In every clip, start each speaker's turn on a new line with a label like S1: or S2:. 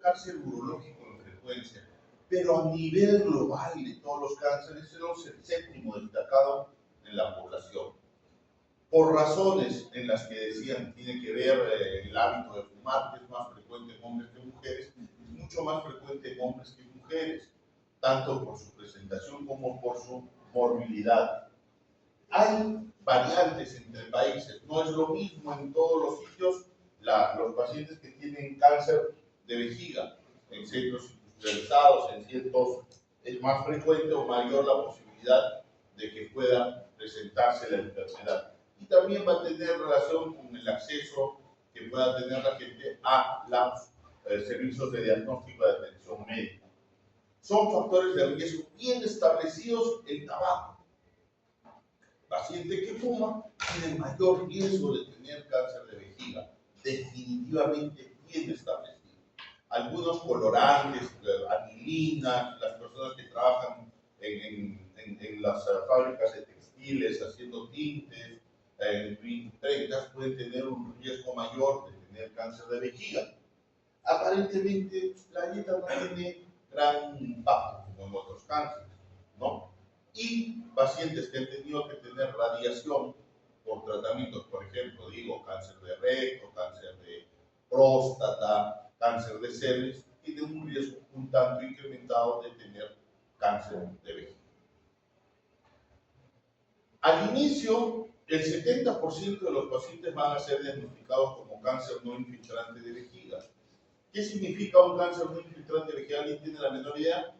S1: cáncer urológico en frecuencia, pero a nivel global de todos los cánceres es el séptimo destacado en la población. Por razones en las que decían, tiene que ver el hábito de fumar, que es más frecuente en hombres que en mujeres, es mucho más frecuente en hombres que en mujeres, tanto por su presentación como por su morbilidad. Hay variantes entre países, no es lo mismo en todos los sitios los pacientes que tienen cáncer de vejiga, en centros industrializados, en ciertos, es más frecuente o mayor la posibilidad de que pueda presentarse la enfermedad. Y también va a tener relación con el acceso que pueda tener la gente a los servicios de diagnóstico de atención médica. Son factores de riesgo bien establecidos el tabaco. Paciente que fuma tiene mayor riesgo de tener cáncer de vejiga, definitivamente bien establecido. Algunos colorantes, anilinas, las personas que trabajan en las fábricas de textiles haciendo tintes, imprentas, pueden tener un riesgo mayor de tener cáncer de vejiga. Aparentemente la dieta no tiene gran impacto como en otros cánceres, ¿no? Y pacientes que han tenido que tener radiación por tratamientos, por ejemplo, digo, cáncer de recto, cáncer de próstata, cáncer de cervix, tienen un riesgo un tanto incrementado de tener cáncer de vejiga. Al inicio, el 70% de los pacientes van a ser diagnosticados como cáncer no infiltrante de vejiga. ¿Qué significa un cáncer no infiltrante de vejiga? ¿Alguien tiene la menor idea?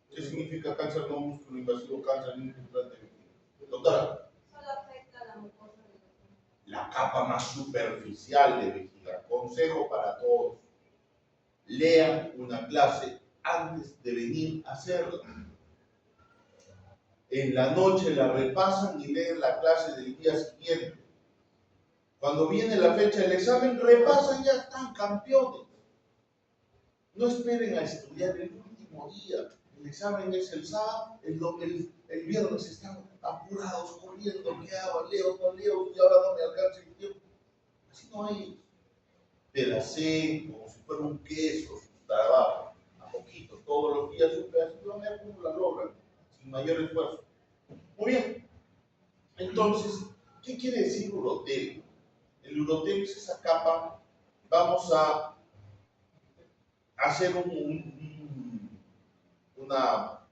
S1: ¿Qué significa cáncer no músculo invasivo, cáncer no infiltrante de vejiga? Doctora.
S2: Solo afecta a la mucosa de la vejiga.
S1: La capa más superficial de vejiga. Consejo para todos. Lean una clase antes de venir a hacerla. En la noche la repasan y leen la clase del día siguiente. Cuando viene la fecha del examen, repasan y ya están campeones. No esperen a estudiar el último día. El examen es el sábado, el viernes están apurados, corriendo, ¿qué hago? ¿Leo, no leo? Y ahora no me alcanza el tiempo. Así no hay. Pedacé, como si fuera un queso, su trabajo, a poquito, todos los días un pedacito, a ver cómo la logran, sin mayor esfuerzo. Muy bien. Entonces, ¿qué quiere decir urotelo? El urotelo es esa capa, vamos a hacer una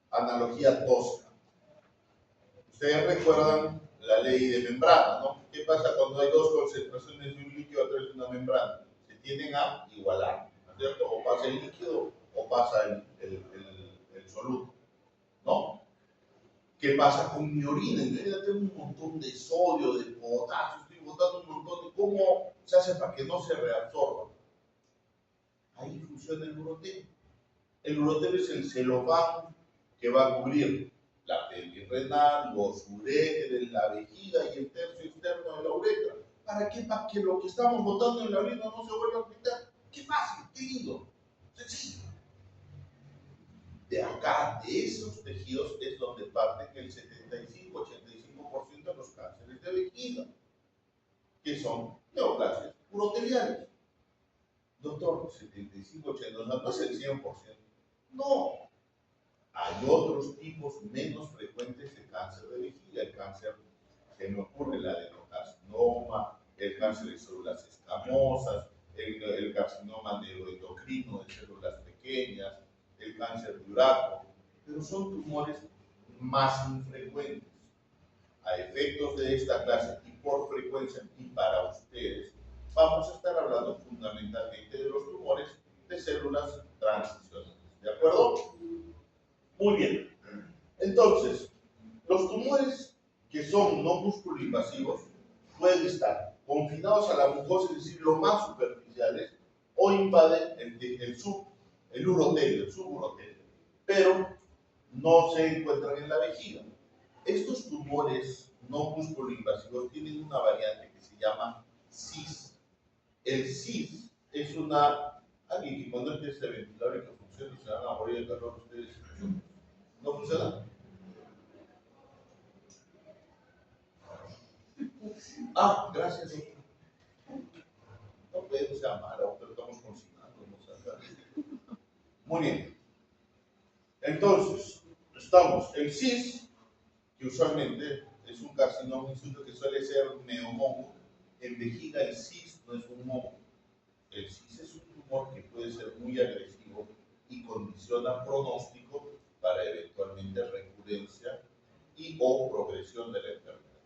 S1: analogía tosca. Ustedes recuerdan la ley de membrana, ¿no? ¿Qué pasa cuando hay dos concentraciones de un líquido a través de una membrana? Se tienden a igualar, ¿no es cierto? O pasa el líquido o pasa el soluto, ¿no? ¿Qué pasa con mi orina? En realidad tengo un montón de sodio, de potasio, estoy botando un montón de... ¿Cómo se hace para que no se reabsorba? Ahí funciona el urotelo. El urotelo es el celofán que va a cubrir la pelvis renal, los uréteres, la vejiga y el tercio externo de la uretra. ¿Para qué? Para que lo que estamos botando en la orina no se vuelva a quitar. ¡Qué fácil! ¡Qué lindo! Sencillo. De acá, de esos tejidos, es donde parten el 75-85% de los cánceres de vejiga, que son neoplasias uroteliales. Doctor, 75-80%, no es el 100%. No. Hay otros tipos menos frecuentes de cáncer de vejiga. El cáncer, se me ocurre, el adenocarcinoma, el cáncer de células escamosas, el carcinoma neuroendocrino de células pequeñas, el cáncer de uraco, pero son tumores más infrecuentes. A efectos de esta clase y por frecuencia y para ustedes, vamos a estar hablando fundamentalmente de los tumores de células transicionales. ¿De acuerdo? Muy bien. Entonces, los tumores que son no musculoinvasivos pueden estar confinados a la mucosa, es decir, lo más superficiales, o invaden el urotelio, el suburotelio, pero no se encuentran en la vejiga. Estos tumores no musculoinvasivos tienen una variante que se llama CIS. El CIS es alguien que cuando empiece el ventilador y que funcione, se van a morir de calor ustedes. ¿No funciona? Ah, gracias. No podemos llamar, pero estamos cocinando. Muy bien. Entonces, estamos el CIS, que usualmente es un carcinoma incisivo que suele ser neomomo. En vejiga el CIS no es un momo. El CIS es un tumor que puede ser muy agresivo y condiciona pronóstico para eventualmente recurrencia y o progresión de la enfermedad.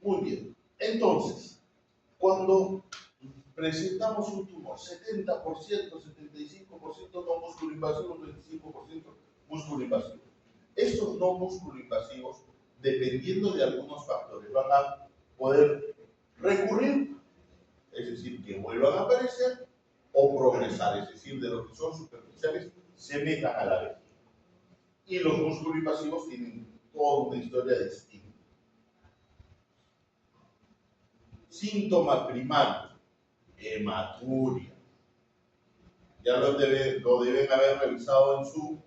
S1: Muy bien. Entonces, cuando presentamos un tumor, 70%, 75% no músculo invasivo, 25% músculo invasivo. Estos no músculo invasivos, dependiendo de algunos factores, van a poder recurrir, es decir, que vuelvan a aparecer, o progresar, es decir, de lo que son superficiales, se metan a la vejiga. Y los músculos invasivos tienen toda una historia distinta. Síntoma primario, hematuria. Ya lo deben haber revisado en su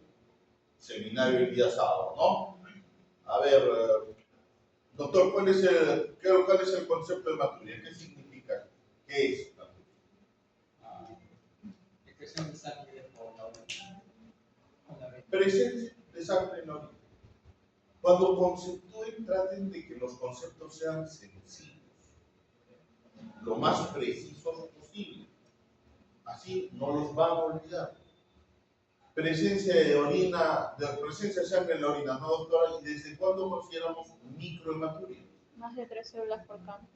S1: seminario el día sábado, ¿no? A ver, doctor, ¿cuál es el concepto de hematuria? ¿Qué significa? ¿Qué es?
S3: Expresión de sangre por la orina.
S1: Presencia de sangre en la orina. Cuando conceptúen, traten de que los conceptos sean sencillos, lo más precisos posible. Así no los van a olvidar. Presencia de orina, presencia de sangre en la orina, ¿no, doctora? ¿Y desde cuándo consideramos microhematuria?
S4: Más de 3 células por campo.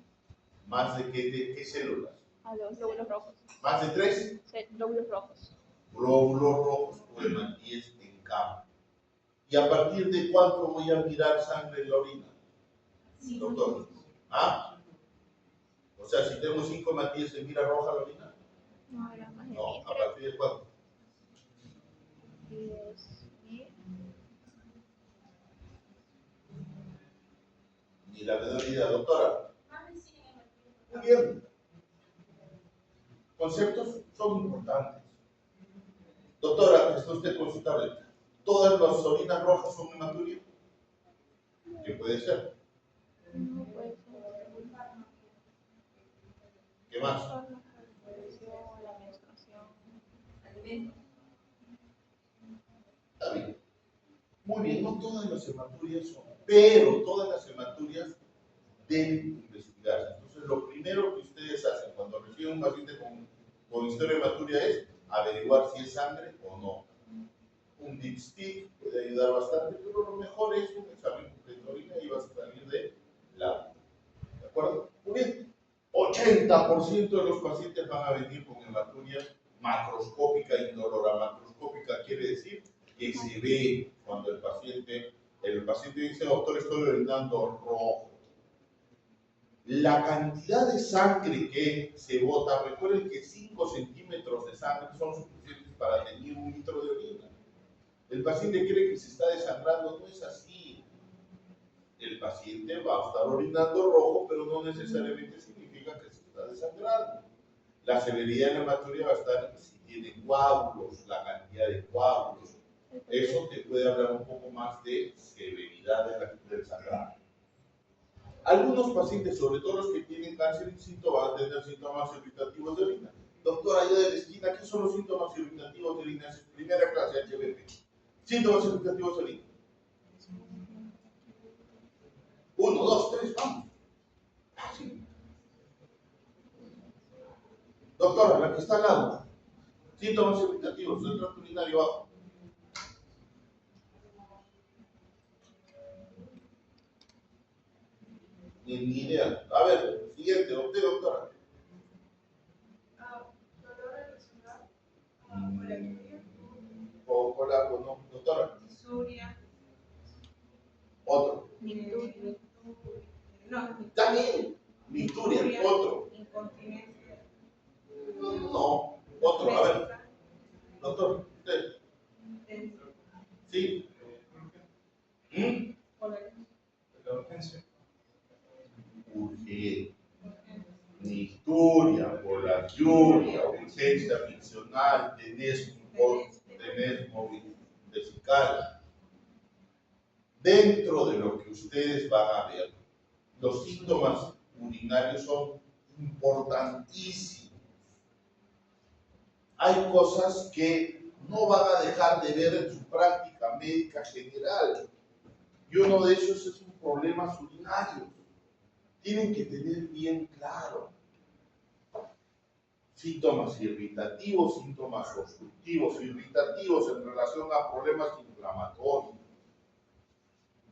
S1: ¿Más de qué células?
S4: A los glóbulos rojos.
S1: ¿Más de 3?
S4: Glóbulos rojos.
S1: Glóbulos rojos o hematíes en campo. ¿Y a partir de cuánto voy a mirar sangre en la orina?
S2: Sí.
S1: Doctor. ¿Ah? O sea, si tengo 5 hematíes, ¿se mira roja la orina?
S4: No, era más de
S1: No,
S4: 10.
S1: ¿a partir de cuánto?
S4: 10.
S1: Ni la menor idea, doctora.
S2: Más de 100 en el
S1: Muy bien. Conceptos son importantes. Doctora, está usted con su tableta. ¿Todas las orinas rojas son hematuria? ¿Qué puede ser?
S4: No puede ser.
S1: ¿Qué más?
S4: La menstruación.
S2: alimentos.
S1: Está bien. Muy bien, no todas las hematurias son, pero todas las hematurias deben investigarse. Entonces, lo primero que ustedes hacen cuando reciben un paciente con historia de hematuria es averiguar si es sangre o no. Un dipstick puede ayudar bastante, pero lo mejor es un examen de orina y vas a salir de la. ¿De acuerdo? Muy bien. 80% de los pacientes van a venir con hematuria macroscópica indolora. Macroscópica quiere decir que se ve cuando el paciente dice, doctor, estoy orinando rojo. La cantidad de sangre que se bota, recuerden que 5 centímetros de sangre son suficientes para tener 1 litro de orina. El paciente cree que se está desangrando, no es así. El paciente va a estar orinando rojo, pero no necesariamente significa que se está desangrando. La severidad de la hematuria va a estar si tiene coágulos, la cantidad de coágulos. Eso te puede hablar un poco más de severidad del sangrado. Algunos pacientes, sobre todo los que tienen cáncer in situ, van a tener síntomas irritativos de orina. Doctor, allá de la esquina, ¿qué son los síntomas irritativos de orina? Es primera clase HBP. Síntomas irritativos de orina. 1, 2, 3, vamos. Sí. Doctora, la que está al lado. Síntomas irritativos del tracto urinario bajo. Ni idea. A ver, siguiente, usted, doctora.
S2: Dolor emocional.
S1: O la, no, doctora.
S2: Disuria.
S1: Otro.
S2: No.
S1: También. Micturia, otro.
S2: Incontinencia.
S1: No, otro. A ver, doctor, usted. ¿Sí? Urgencia. Micturia, polariuria, urgencia miccional, tenés móvil vesical. Dentro de lo que ustedes van a ver, los síntomas urinarios son importantísimos. hay cosas que no van a dejar de ver en su práctica médica general. Y uno de esos es un problema urinario. Tienen que tener bien claro síntomas irritativos, síntomas obstructivos, irritativos en relación a problemas inflamatorios.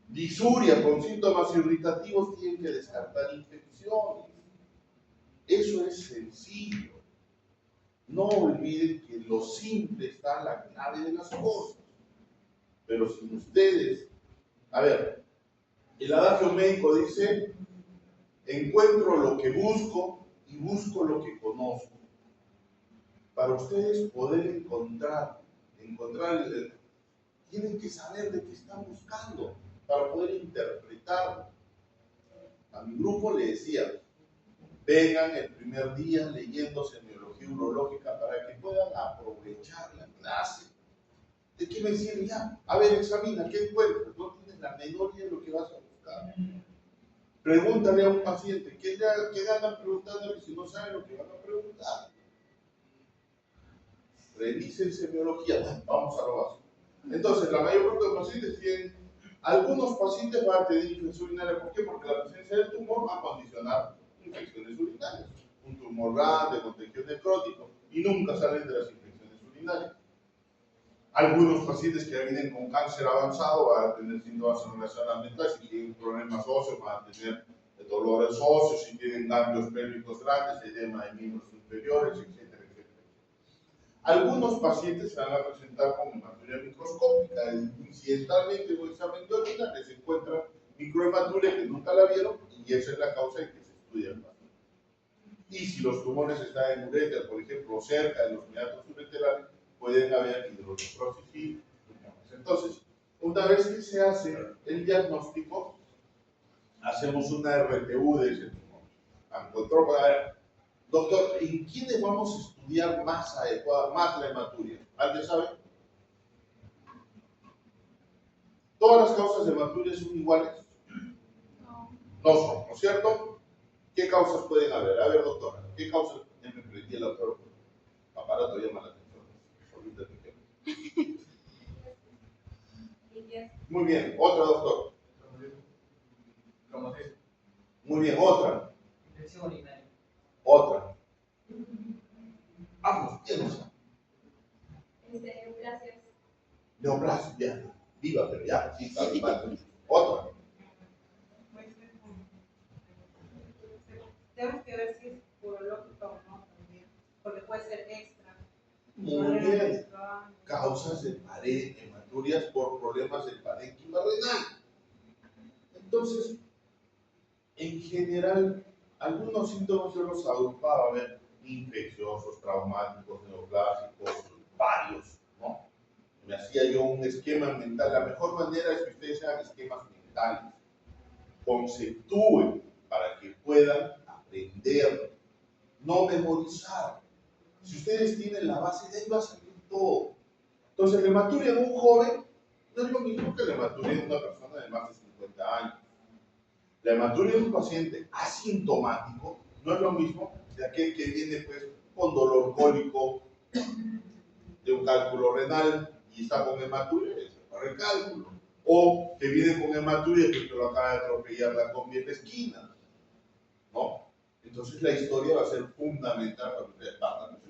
S1: Disuria con síntomas irritativos, tienen que descartar infecciones. Eso es sencillo. No olviden que lo simple está en la clave de las cosas. Pero si ustedes, a ver, el adagio médico dice, encuentro lo que busco y busco lo que conozco. Para ustedes poder encontrar tienen que saber de qué están buscando para poder interpretarlo. A mi grupo le decía, vengan el primer día leyendo semiología urológica para que puedan aprovechar la clase. ¿De qué me sirve ya? A ver, examina, ¿qué encuentras? No tienes la menor idea de lo que vas a buscar. Pregúntale a un paciente, ¿qué ganan preguntándole si no sabe lo que van a preguntar? Revisen semiología, vamos a lo básico. Entonces, la mayor parte de los pacientes tienen, algunos pacientes van a tener infección urinaria. ¿Por qué? Porque la presencia del tumor va a condicionar infecciones urinarias. Un tumor grande, con tejido necrótico, y nunca salen de las infecciones urinarias. Algunos pacientes que vienen con cáncer avanzado van a tener síntomas en relación a la mental, si tienen problemas óseos van a tener dolores óseos, si tienen ganglios pélvicos grandes, edema de miembros superiores, etcétera, etcétera. Algunos pacientes se van a presentar con hematuria microscópica, incidentalmente en un examen de orina les encuentran microhematuria que nunca la vieron y esa es la causa de que se estudia el paciente. Y si los tumores están en uretra, por ejemplo, cerca de los meatos ureterales, pueden haber hidronefrosis y tumores. Entonces, una vez que se hace el diagnóstico, hacemos una RTU de ese tumor. A ver, doctor, ¿en quiénes vamos a estudiar más adecuada, más la hematuria? ¿Alguien sabe? ¿Todas las causas de hematuria son iguales? No son, ¿no es cierto? ¿Qué causas pueden haber? A ver, doctora, ¿qué causas? Ya me prendí el otro aparato, llama la atención. Muy bien, otra, doctor. Muy bien, otra.
S3: Infección urinaria.
S1: Otra. Vamos, ¿quién no sabe?
S2: Neoplasias.
S1: Neoplasia, ya. Viva, pero ya, sí, está mal. Otra.
S2: Tenemos que ver si es urológica o no también, porque puede ser extra.
S1: Muy bien. Causas de pared, hematurias por problemas del parénquima renal. Entonces, en general, algunos síntomas yo los agrupaba, a ver, infecciosos, traumáticos, neoplásicos, varios, ¿no? Me hacía yo un esquema mental. La mejor manera es que ustedes hagan esquemas mentales, conceptúen para que puedan aprender, no memorizar. Si ustedes tienen la base, de ahí va a salir todo. Entonces, la hematuria de un joven no es lo mismo que la hematuria de una persona de más de 50 años. La hematuria de un paciente asintomático no es lo mismo de aquel que viene pues, con dolor cólico, de un cálculo renal y está con hematuria, es para el cálculo. O que viene con hematuria porque lo acaba de atropellar la combi en la esquina, ¿no? Entonces la historia va a ser fundamental para ustedes.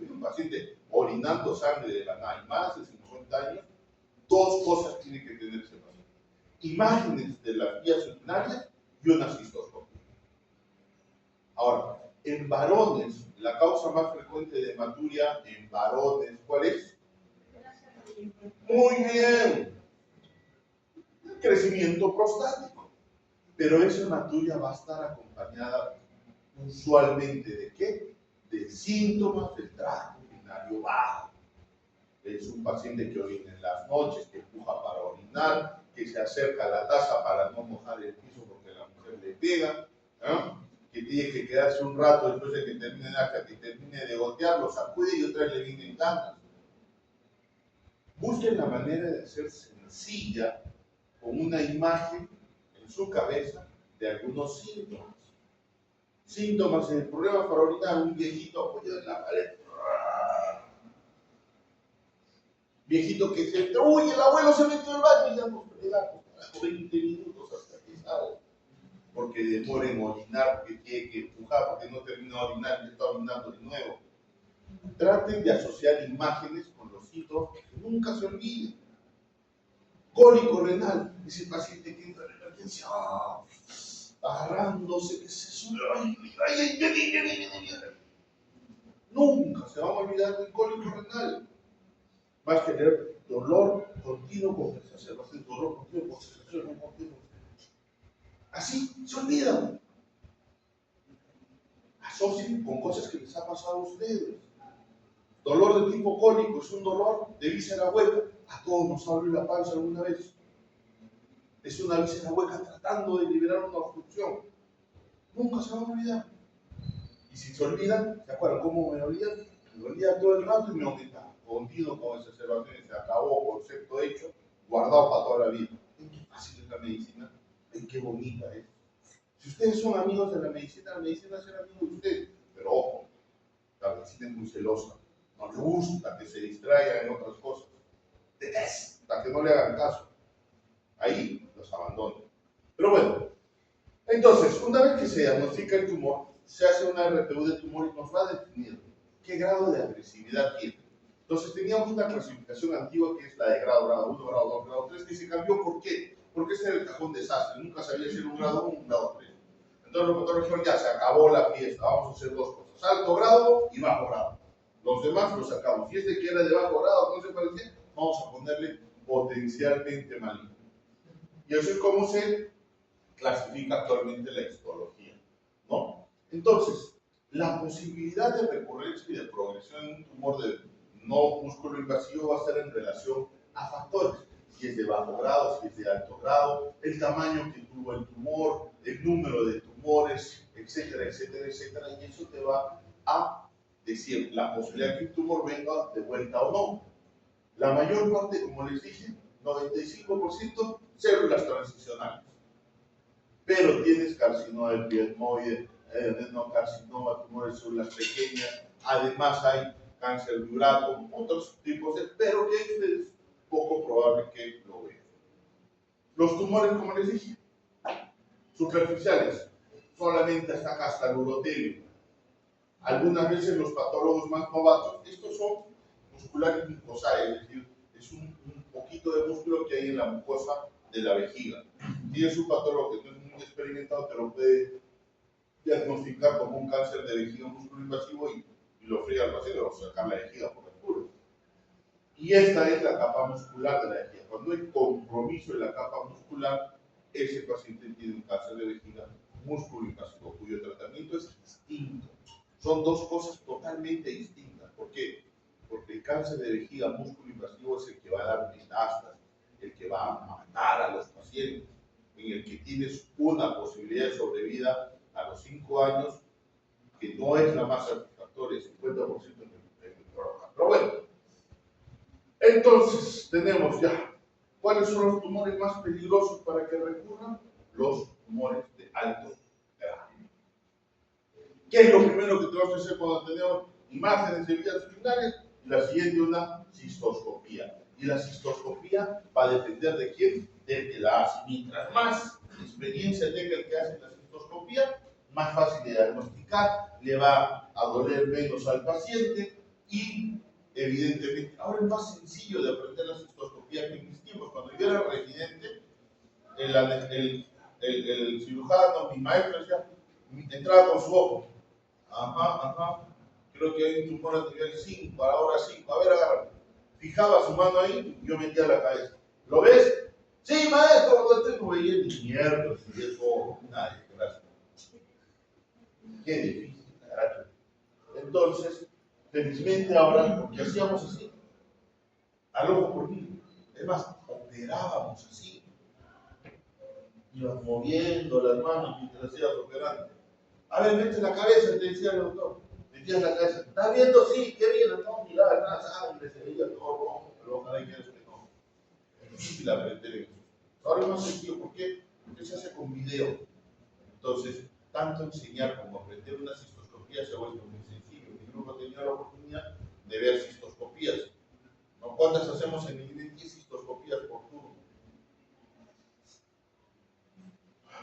S1: Un paciente orinando sangre de la nada, más de 50 años, dos cosas tiene que tener ese paciente: imágenes de las vías urinarias y una cistoscopia. Ahora, en varones, la causa más frecuente de hematuria en varones, ¿cuál es? Muy bien, crecimiento prostático. Pero esa hematuria va a estar acompañada usualmente ¿de qué? De síntomas del tracto urinario bajo. Es un paciente que orina en las noches, que empuja para orinar, que se acerca a la taza para no mojar el piso porque la mujer le pega, ¿no? Que tiene que quedarse un rato después de que termine de gotear, lo sacude y otra vez le vienen ganas. Busquen la manera de hacer sencilla, con una imagen en su cabeza de algunos síntomas. Síntomas en el problema para orinar: un viejito apoyado en la pared, Viejito que se entra, uy, el abuelo se metió al baño y ya nos fregamos 20 minutos hasta que sale. Porque demora en orinar, porque tiene que empujar, porque no termina de orinar y está orinando de nuevo. Traten de asociar imágenes con los síntomas que nunca se olviden. Cólico renal, ese paciente que entra en emergencia, agarrándose, que se sube, nunca se van a olvidar del cólico renal. Va a tener dolor continuo con exacerbación, dolor continuo con exacerbación, continuo. Así se olvidan. Asocien con cosas que les ha pasado a ustedes. Dolor de tipo cólico es un dolor de víscera hueca. A todos nos ha dolido la panza alguna vez. Es una víscera hueca tratando de liberar una obstrucción. Nunca se van a olvidar. Y si se olvidan, ¿se acuerdan cómo me dolía? Me dolía todo el rato y me aumentaba. Continuo con esas observaciones, se acabó, concepto hecho, guardado para toda la vida. Qué fácil es la medicina, qué bonita es. Si ustedes son amigos de la medicina será amigo de ustedes. Pero ojo, la medicina es muy celosa. No le gusta que se distraigan en otras cosas. Detesta que no le hagan caso. Ahí los abandonan. Pero bueno, entonces, una vez que se diagnostica el tumor, se hace una RTU de tumor y nos va a definir qué grado de agresividad tiene. Entonces, teníamos una clasificación antigua que es la de grado 1, grado 2, grado 3, que se cambió. ¿Por qué? Porque ese era el cajón desastre. Nunca sabía si era un grado 1 o un grado 3. Entonces, los doctores dijeron, ya se acabó la fiesta, vamos a hacer dos cosas: alto grado y bajo grado. Los demás los sacamos. Y este que era de bajo grado, no se parecía, vamos a ponerle potencialmente maligno. Y eso es como se clasifica actualmente la histología, ¿no? Entonces, la posibilidad de recurrencia y de progresión en un tumor de no músculo invasivo va a ser en relación a factores: si es de bajo grado, si es de alto grado, el tamaño que tuvo el tumor, el número de tumores, etcétera, etcétera, etcétera, y eso te va a decir la posibilidad de que un tumor venga de vuelta o no. La mayor parte, como les dije, 95% células transicionales. Pero tienes carcinoma del piedmoide, adenocarcinoma, tumores de células pequeñas, además hay cáncer de urato, otros tipos de, pero que es poco probable que lo vean. Los tumores, como les dije, superficiales, solamente hasta acá, hasta el urotelio. Algunas veces los patólogos más novatos, estos son musculares mucosales, es decir, es un poquito de músculo que hay en la mucosa de la vejiga. Si es un patólogo que no es muy experimentado, te lo puede diagnosticar como un cáncer de vejiga músculo invasivo y lo fría al paciente, o sacar la vejiga por el culo. Y esta es la capa muscular de la vejiga. Cuando hay compromiso en la capa muscular, ese paciente tiene un cáncer de vejiga músculo invasivo, cuyo tratamiento es distinto. Son dos cosas totalmente distintas. ¿Por qué? Porque el cáncer de vejiga músculo invasivo es el que va a dar metástasis, el que va a matar a los pacientes, en el que tienes una posibilidad de sobrevida a los 5 años, que no es la más satisfactoria, 50% en el programa. Pero bueno, entonces tenemos ya, ¿cuáles son los tumores más peligrosos para que recurran? Los tumores de alto grado. ¿Qué es lo primero que tenemos que hacer cuando tenemos imágenes de vías urinarias? Y la siguiente, una cistoscopía. Y la cistoscopía va a depender de quién, del que la hace. Mientras más experiencia tenga el que hace la cistoscopía, más fácil de diagnosticar, le va a doler menos al paciente y evidentemente ahora es más sencillo de aprender la cistoscopía que en mis tiempos. Cuando yo era residente, el cirujano, mi maestro, decía, entraba con su ojo. Ajá. Creo que hay un tumor a nivel 5, ahora 5. A ver, agarra. Fijaba su mano ahí y yo metía la cabeza. ¿Lo ves? Sí, maestro, no tengo veía ni mierda, ni eso, nadie, gracias. Qué difícil, carajo. Entonces, felizmente ahora, porque hacíamos así, al ojo por mí. Es más, operábamos así. Ibas moviendo las manos mientras ibas operando. A ver, mete la cabeza, te decía el doctor. Metías la cabeza. ¿Estás viendo? Sí, qué bien. No, miraba nada, sangre, se veía todo rojo. Pero ojalá y quieras que no. Es difícil aprender eso. Ahora es más sencillo, ¿por qué? Porque se hace con video. Entonces, tanto enseñar como aprender una cistoscopía se ha vuelto muy sencillo. Mi grupo ha tenido la oportunidad de ver cistoscopías. ¿No? ¿Cuántas hacemos? hacemos en el INE 10 cistoscopías por turno.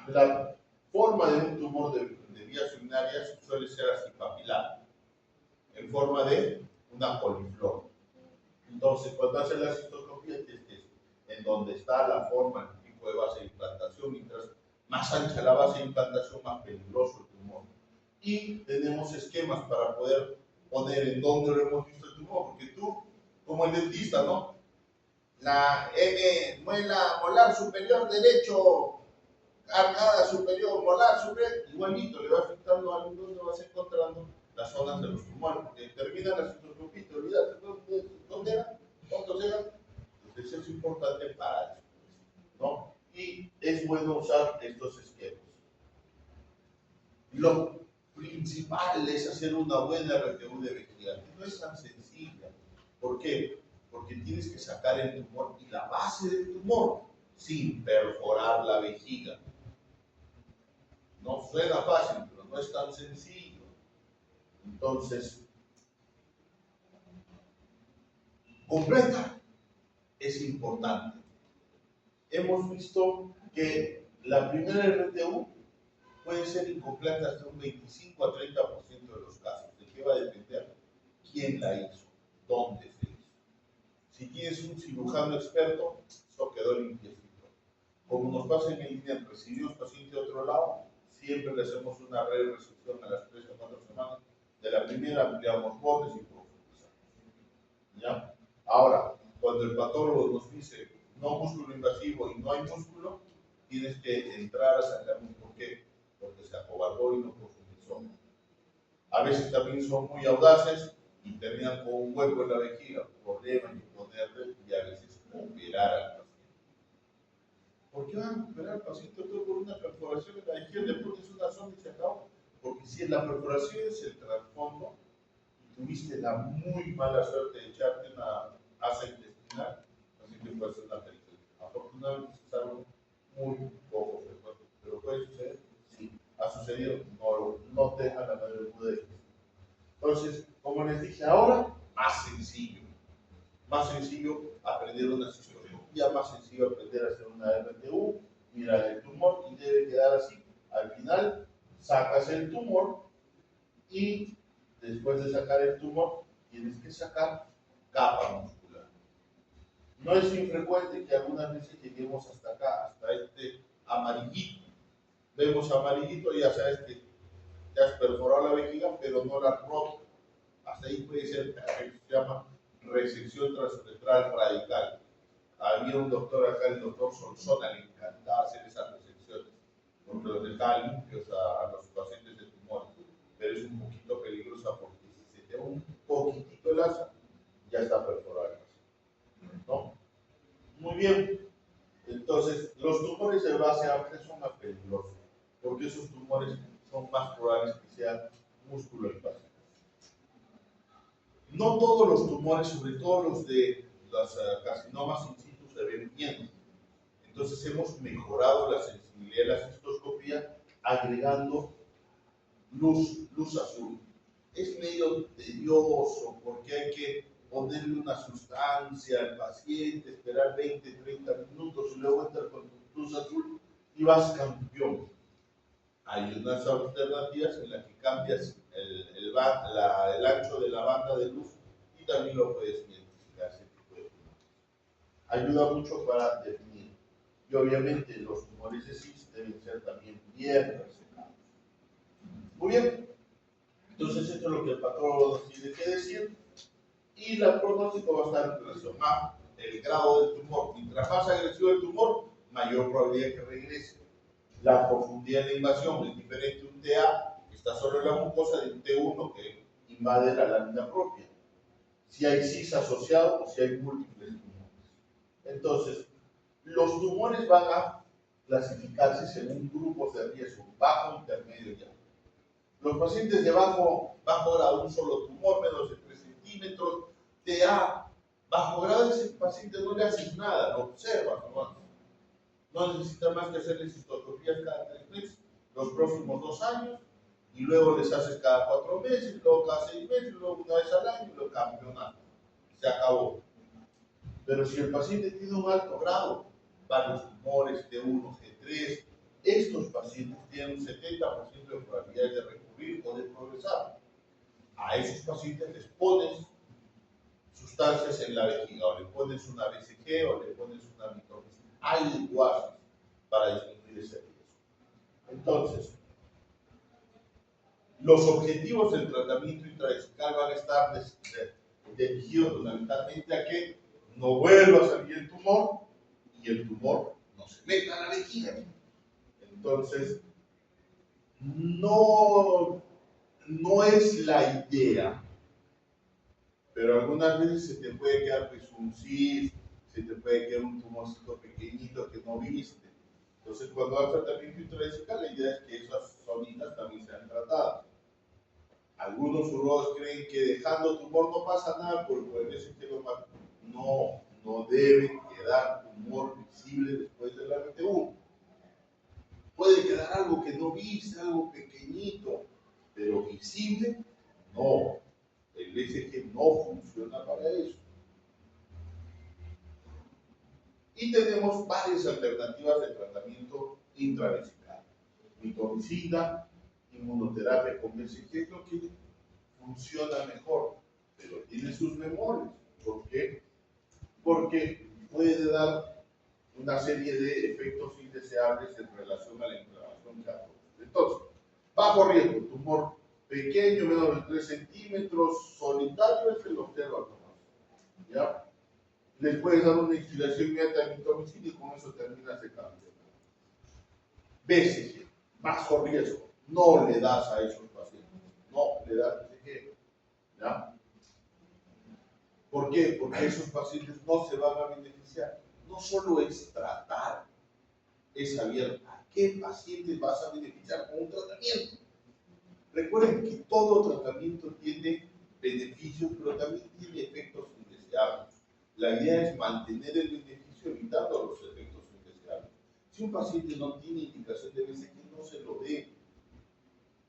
S1: La forma de un tumor de vías urinarias suele ser así, papilar, en forma de una coliflor. Entonces, cuando hace la cistoscopía, en donde está la forma, el tipo de base de implantación, mientras más ancha la base de implantación, más peligroso el tumor. Y tenemos esquemas para poder poner en dónde lo hemos visto el tumor, porque tú, como el dentista, ¿no? La muela molar superior derecho, arcada superior, molar superior, igualito, le vas afectando a donde vas encontrando las zonas de los tumores, porque termina la cistoscopía, te olvidas dónde era, cuántos eran. Entonces es importante para eso, ¿no? Y es bueno usar estos esquemas. Lo principal es hacer una buena RTU de vejiga, que no es tan sencilla. ¿Por qué? Porque tienes que sacar el tumor y la base del tumor sin perforar la vejiga. No suena fácil, pero no es tan sencillo. Entonces, completa es importante. Hemos visto que la primera RTU puede ser incompleta hasta un 25 a 30% de los casos. ¿De qué va a depender? ¿Quién la hizo? ¿Dónde se hizo? Si tienes un cirujano experto, eso quedó limpiecito. Como nos pasa en el INE, recibimos paciente de otro lado, siempre le hacemos una re-resección a las 3 o 4 semanas. De la primera ampliamos bordes y profundizamos. ¿Ya? Ahora, cuando el patólogo nos dice no músculo invasivo y no hay músculo, tienes que entrar a sacar un porqué, porque se acobardó y no profundizó. A veces también son muy audaces y terminan con un hueco en la vejiga, problema en ponerle y a veces operar al paciente. ¿Por qué van a operar al paciente todo por una perforación en la vejiga? Le pones una sonda y se acabó. Porque si la perforación es el trasfondo y tuviste la muy mala suerte de echarte una asa intestinal, así que puede ser una peritoneo. Afortunadamente es algo muy poco frecuente, pero puede suceder. Sí, ha sucedido, no te dejan la mayor duda de esto. Entonces, como les dije ahora, más sencillo aprender una cistoscopía, más sencillo aprender a hacer una RTU, mirar el tumor y debe quedar así. Al final, sacas el tumor y después de sacar el tumor, tienes que sacar capa muscular. No es infrecuente que algunas veces lleguemos hasta acá, hasta este amarillito. Vemos amarillito y ya sabes que te has perforado la vejiga, pero no la has roto. Hasta ahí puede ser, se llama resección transuretral radical. Había un doctor acá, el doctor Solsona, le encantaba hacer esas resecciones, porque los dejaba limpios a los pacientes de tumores. Pero es un poquito peligrosa porque si se te va un poquitito el asa, ya está perforado. ¿No? Muy bien. Entonces, los tumores de base amplia son más peligrosos, porque esos tumores son más probables que sean músculo invasivos. No todos los tumores, sobre todo los de los carcinomas in situ, se ven bien. Entonces hemos mejorado la sensibilidad de la cistoscopía agregando luz azul. Es medio tedioso porque hay que ponerle una sustancia al paciente, esperar 20, 30 minutos y luego entrar con luz azul y vas campeón. Hay unas alternativas en las que cambias el ancho de la banda de luz y también lo puedes identificar ese tipo de tumores. Ayuda mucho para definir. Y obviamente los tumores de CIS deben ser también bien resecados. Muy bien. Entonces esto es lo que el patólogo nos tiene que decir. Y el pronóstico va a estar en relación a el grado del tumor. Mientras más agresivo el tumor, mayor probabilidad que regrese. La profundidad de la invasión es diferente de un TA que está sobre la mucosa de un T1 que invade la lámina propia. Si hay CIS asociado o si hay múltiples tumores. Entonces, los tumores van a clasificarse según grupos de riesgo, bajo, intermedio y alto. Los pacientes de bajo grado, un solo tumor, menos de 3 centímetros, TA, bajo grado, ese paciente no le haces nada, lo observas nomás. No necesita más que hacerle cistoscopías cada 3 meses, los próximos 2 años, y luego les haces cada 4 meses, luego cada 6 meses, luego una vez al año, y luego campeonato. Se acabó. Pero si el paciente tiene un alto grado, varios tumores, T1, G3, estos pacientes tienen un 70% de probabilidades de recurrir o de progresar. A esos pacientes les pones sustancias en la vejiga, o le pones una BCG, o le pones una mitomicina, algo haces para disminuir ese riesgo. Entonces, los objetivos del tratamiento intravesical van a estar dirigidos fundamentalmente a que no vuelva a salir el tumor y el tumor no se meta a la vejiga. Entonces, no es la idea, pero algunas veces se te puede quedar pues, un cis, se te puede quedar un tumorcito pequeñito que no viste. Entonces, cuando haces tratamiento intravesical, la idea es que esas zonitas también sean tratadas. Algunos urólogos creen que dejando tumor no pasa nada porque a veces que lo mata. No debe quedar tumor visible después de la RT1. Puede quedar algo que no viste, algo pequeñito, pero visible, no. El BCG no funciona para eso. Y tenemos varias alternativas de tratamiento intravesical. Mitomicina, inmunoterapia con BCG es lo que funciona mejor, pero tiene sus memorias. ¿Por qué? Porque puede dar una serie de efectos indeseables en relación a la inflamación que produce. Entonces, bajo riesgo, tumor pequeño, menos de 3 centímetros, solitario, es el observa nomás. ¿Ya? Les puedes dar una instilación inmediata de mitomicina y con eso terminas de cambiar. BCG, bajo riesgo, no le das a esos pacientes, no le das BCG. ¿Ya? ¿Por qué? Porque esos pacientes no se van a beneficiar. No solo es tratar, es saber a qué pacientes vas a beneficiar con un tratamiento. Recuerden que todo tratamiento tiene beneficios, pero también tiene efectos indeseables. La idea es mantener el beneficio evitando los efectos indeseables. Si un paciente no tiene indicación de BCG, no se lo dé.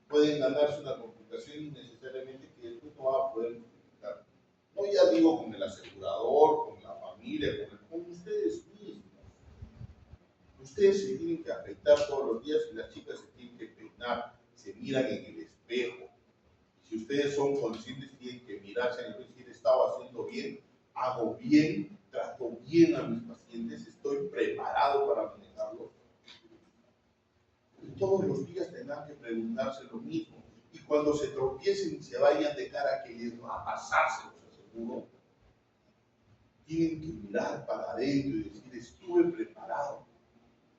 S1: Pueden ganarse una complicación innecesariamente que después no va a poder justificar. No ya digo con el asegurador, con la familia, con ustedes mismos. Ustedes se tienen que afeitar todos los días y las chicas se tienen que peinar, se miran en el espejo. Y si ustedes son conscientes, tienen que mirarse en el espejo y decir, estaba haciendo bien, hago bien, trato bien a mis pacientes, estoy preparado para manejarlos. Y todos los días tendrán que preguntarse lo mismo. Y cuando se tropiecen y se vayan de cara a que les va a pasar, se los aseguro, tienen que mirar para adentro y decir, estuve preparado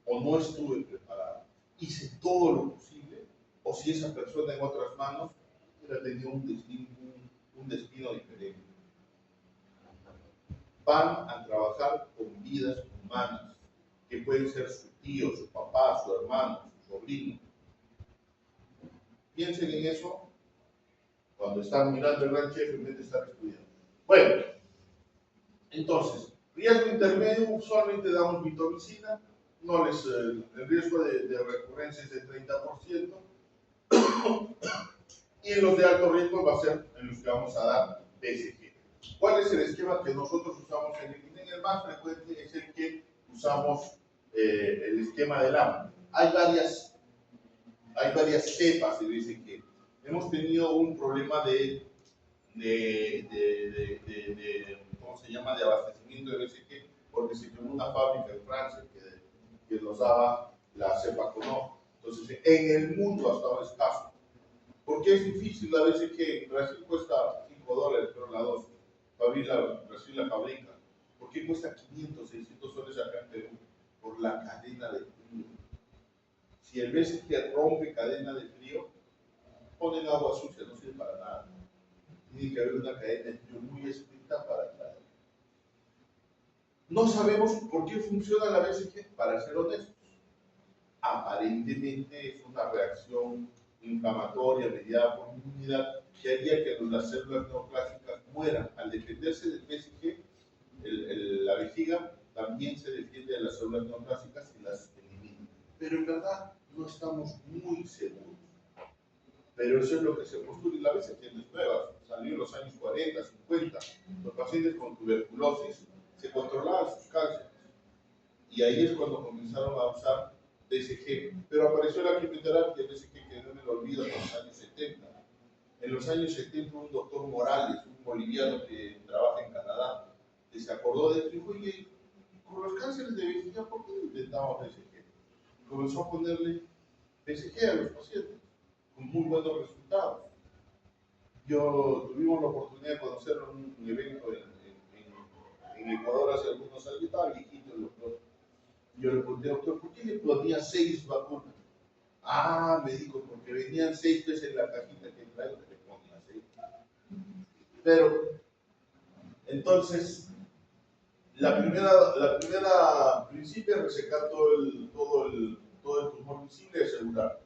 S1: o no estuve preparado. Hice todo lo posible, o si esa persona en otras manos hubiera tenido un destino diferente. Van a trabajar con vidas humanas, que pueden ser su tío, su papá, su hermano, su sobrino. Piensen en eso cuando están mirando el gran chef en vez de estar estudiando. Bueno, entonces, riesgo intermedio, usualmente damos mitomicina, no les, el riesgo de recurrencia es de 30%, y en los de alto riesgo va a ser en los que vamos a dar BCG. ¿Cuál es el esquema que nosotros usamos en el INEN? El más frecuente es el que usamos el esquema del AMP. Hay varias cepas de BCG. Hemos tenido un problema de ¿cómo se llama?, de abastecimiento de BCG, porque se creó una fábrica en Francia que nos daba la cepa Cono. Entonces, en el mundo ha estado escaso. ¿Por qué es difícil la BCG? En Brasil cuesta $5, pero la dosis. Brasil la fabrica. ¿Por qué cuesta 500, 600 soles acá en Perú? Por la cadena de frío. Si el BCG rompe cadena de frío, ponen agua sucia, no sirve para nada. Tiene que haber una cadena de frío muy estricta para traer. No sabemos por qué funciona la BCG, para ser honestos. Aparentemente es una reacción inflamatoria mediada por inmunidad que haría que las células neoplásicas mueran. Al defenderse del BCG, la vejiga también se defiende de las células neoplásicas y las elimina. Pero en verdad no estamos muy seguros. Pero eso es lo que se postula y la BCG no es nueva. Salió en los años 40, 50. Los pacientes con tuberculosis se controlaban sus cánceres. Y ahí es cuando comenzaron a usar BCG. Pero apareció la quimioterapia BCG, que no me lo olvido, en los años 70. En los años 70 un doctor Morales, un boliviano que trabaja en Canadá, que se acordó de esto y dijo, oye, con los cánceres de vejiga, ¿por qué no intentamos BCG? Y comenzó a ponerle BCG a los pacientes, con muy buenos resultados. Tuvimos la oportunidad de conocerlo en un evento en Ecuador hace algunos años, estaba viejito el doctor. Yo le pregunté, doctor, ¿por qué le ponía 6 vacunas? Ah, me dijo, porque venían 6 veces en la cajita que traigo, le ponía 6. Pero, entonces, la primera principio es resecar todo el tumor visible y asegurar.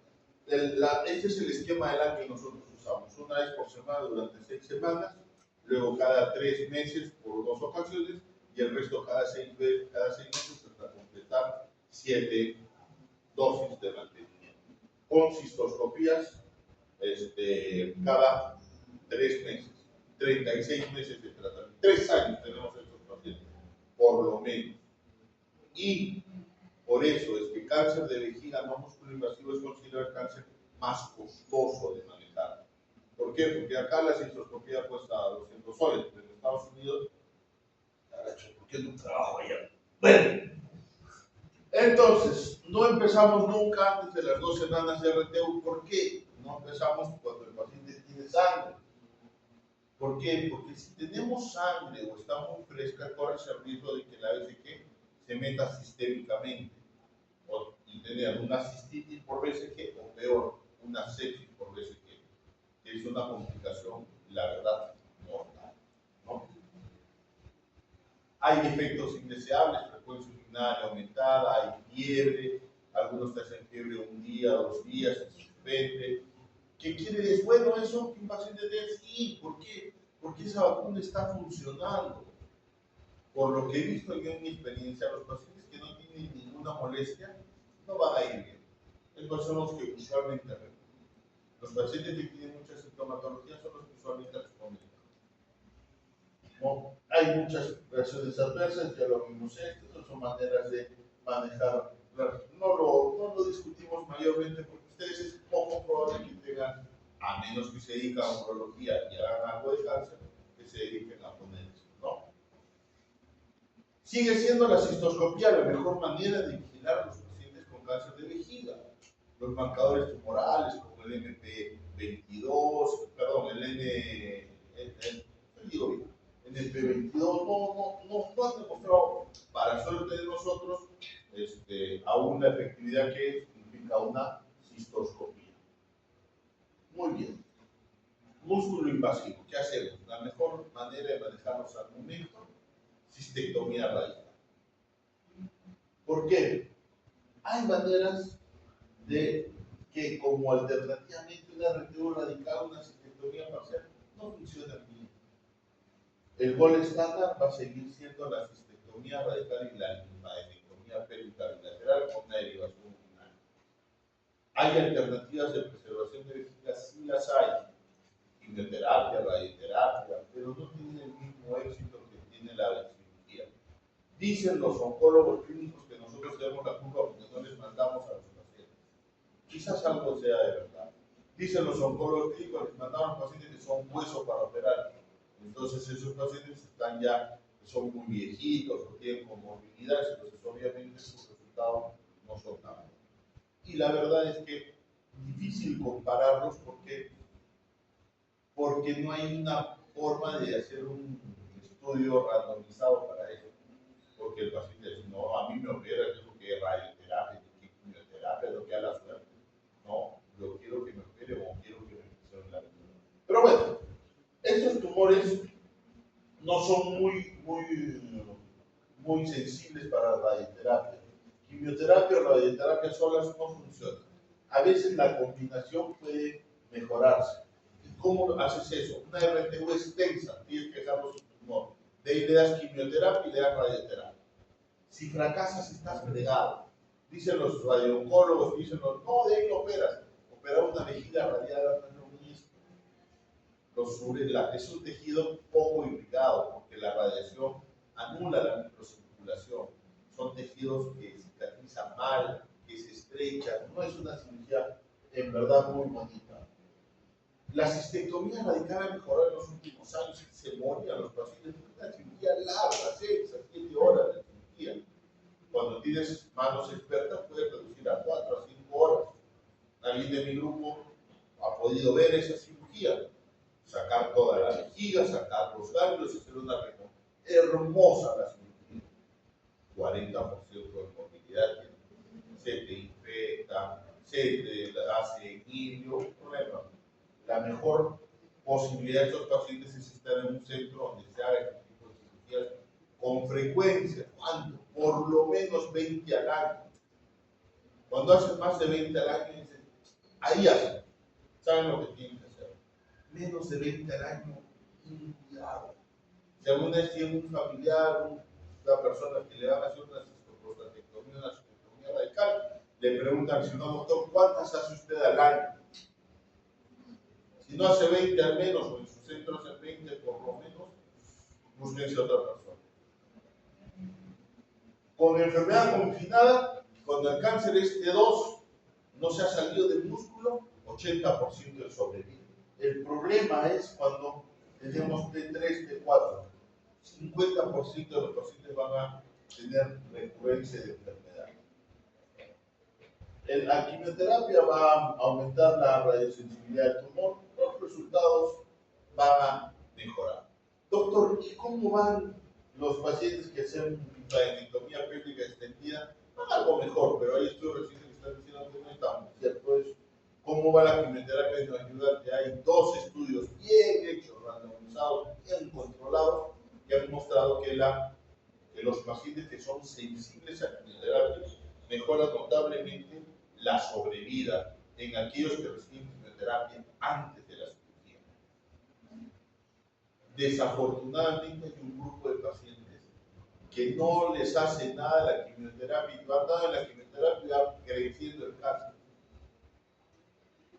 S1: Este es el esquema de la que nosotros usamos. Una vez por semana durante 6 semanas, luego cada 3 meses por 2 ocasiones y el resto cada 6 meses hasta completar 7 dosis de mantenimiento. Con cistoscopías cada 3 meses, 36 meses de tratamiento. 3 años tenemos estos pacientes, por lo menos. Y por eso es que cáncer de vejiga no músculo invasivo es considerado el cáncer más costoso de manejar. ¿Por qué? Porque acá la cistoscopía cuesta $200, pero en Estados Unidos, ¿por qué no trabajo allá? Bueno, entonces, no empezamos nunca antes de las 2 semanas de RTU. ¿Por qué? No empezamos cuando el paciente tiene sangre. ¿Por qué? Porque si tenemos sangre o está muy fresca, corre el riesgo de que la BCG se meta sistémicamente y tener una cistitis por BCG o peor, una sepsis por BCG, que es una complicación, la verdad, mortal, ¿no? Hay efectos indeseables, frecuencia urinaria aumentada, hay fiebre, algunos te hacen fiebre un día, 2 días, se suspende. ¿Qué quiere decir? Bueno, eso que un paciente tenga, sí, ¿por qué? Porque esa vacuna está funcionando. Por lo que he visto yo en mi experiencia, los pacientes que no tienen ninguna molestia no van a ir bien. Estos son los que usualmente responden. Los pacientes que tienen mucha sintomatología son los que usualmente responden. ¿No? Hay muchas reacciones adversas, ya lo vimos estas son maneras de manejar. No lo discutimos mayormente porque ustedes es poco probable que tengan, a menos que se dediquen a oncología y hagan algo de cáncer, que se dediquen a poner eso, ¿no? Sigue siendo la cistoscopía la mejor manera de vigilar a los pacientes con cáncer de vejiga. Los marcadores tumorales como el NP22, perdón, NP22 no han demostrado, para suerte de nosotros, aún la efectividad que implica una cistoscopía. Muy bien. Músculo invasivo, ¿qué hacemos? La mejor manera de manejarlos al momento, cistectomía radical. ¿Por qué? Hay maneras de que como alternativamente una RTU radical, una cistectomía parcial, no funciona bien. El gol estándar va a seguir siendo la cistectomía radical y la linfadenectomía pélvica bilateral con una derivación final. Hay alternativas de preservación de vejiga, sí las hay. Quimioterapia, radioterapia, pero no tienen el mismo éxito que tiene la cirugía. Dicen los oncólogos clínicos que nosotros tenemos la culpa porque no les mandamos a los pacientes. Quizás algo sea de verdad. Dicen los oncólogos clínicos que les mandamos pacientes que son huesos para operar. Entonces esos pacientes son muy viejitos o tienen comorbilidades, entonces obviamente sus resultados no son tan buenos. Y la verdad es que es difícil compararlos porque no hay una forma de hacer un estudio randomizado para eso. Porque el paciente dice, no, a mí me opera, dijo que radioterapia, que quimioterapia, lo que a la suerte. No, yo quiero que me opere o quiero que me funcione la vacuna. Pero bueno, estos tumores no son muy sensibles para la radioterapia. Quimioterapia o radioterapia solas no funcionan. A veces la combinación puede mejorarse. ¿Cómo haces eso? Una RTU extensa, tienes que dejarlo sin tumor. De ahí le das quimioterapia y le das radioterapia. Si fracasas, estás fregado. Dicen los radiooncólogos, no, de ahí lo operas. Operar una vejiga radiada no es lo mismo. Es un tejido poco irrigado, porque la radiación anula la está muy bonita. La cistectomía radical ha mejorado en los últimos años. Se morían los pacientes. Una cirugía larga, 6 a 7 horas de cirugía. Cuando tienes manos expertas, puedes reducir a 4 a 5 horas. Alguien de mi grupo ha podido ver esa cirugía. Sacar toda la vejiga, sacar los ganglios, hacer una reconstrucción. Hermosa la cirugía. 40% de movilidad. Se te infecta, se te hace indio, problema. La mejor posibilidad de estos pacientes es estar en un centro donde se haga este tipo de cirugías con frecuencia. ¿Cuánto? Por lo menos 20 al año. Cuando hacen más de 20 al año, dicen, ahí hacen. Saben lo que tienen que hacer. Menos de 20 al año, cuidado. Si alguna vez tiene un familiar, una persona que le van a hacer una cistoprostatectomía, una cistectomía radical, le preguntan, si no, doctor, ¿cuántas hace usted al año? Si no hace 20 al menos, o en su centro hace 20 por lo menos, búsquense otra persona. Con enfermedad confinada, cuando el cáncer es T2, no se ha salido del músculo, 80% de sobrevida. El problema es cuando tenemos T3, T4. 50% de los pacientes van a tener recurrencia de enfermedad. La quimioterapia va a aumentar la radiosensibilidad del tumor, los resultados van a mejorar. Doctor, ¿y cómo van los pacientes que hacen laringectomía pélvica extendida? Van algo mejor, pero hay estudios recientes que están diciendo que no es tan cierto eso. ¿Cómo va la quimioterapia neoadjuvante? Hay 2 estudios bien hechos, randomizados, bien controlados, que han mostrado que los pacientes que son sensibles a quimioterapia mejoran notablemente la sobrevida en aquellos que reciben quimioterapia antes de la cirugía. Desafortunadamente hay un grupo de pacientes que no les hace nada la quimioterapia y van dando la quimioterapia creciendo el cáncer.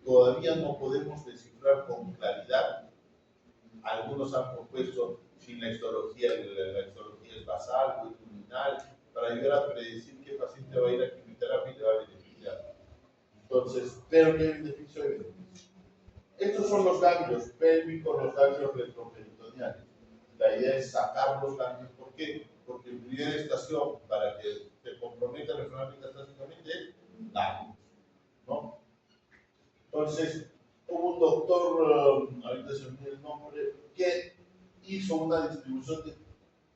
S1: Todavía no podemos descifrar con claridad. Algunos han propuesto sin la histología es basal o es luminal, para ayudar a predecir qué paciente va a ir a quimioterapia y le va a beneficiar. Entonces, pero ¿qué beneficio hay? Estos son los ganglios pélvicos, los ganglios retroperitoneales. La idea es sacar los ganglios. ¿Por qué? Porque en primera estación, para que se comprometa la enfermedad metastáticamente, es ganglios, ¿no? Entonces, hubo un doctor, ahorita se me olvidó el nombre, que hizo una distribución de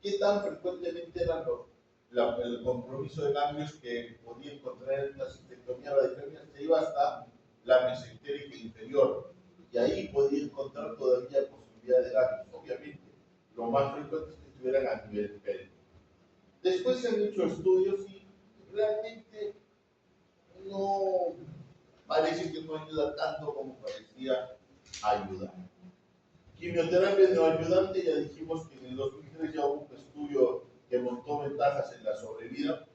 S1: qué tan frecuentemente eran el compromiso de ganglios que podía encontrar en una cistectomía radical. Se iba hasta la mesentérica inferior y ahí podía encontrar todavía posibilidad de ganglios. Obviamente, lo más frecuente es que estuvieran a nivel pélvico. Después se han hecho estudios y realmente no parece que no ayuda tanto como parecía ayudar. Quimioterapia neoayudante, ya dijimos que en el 2003 ya hubo un estudio que mostró ventajas en la sobrevida.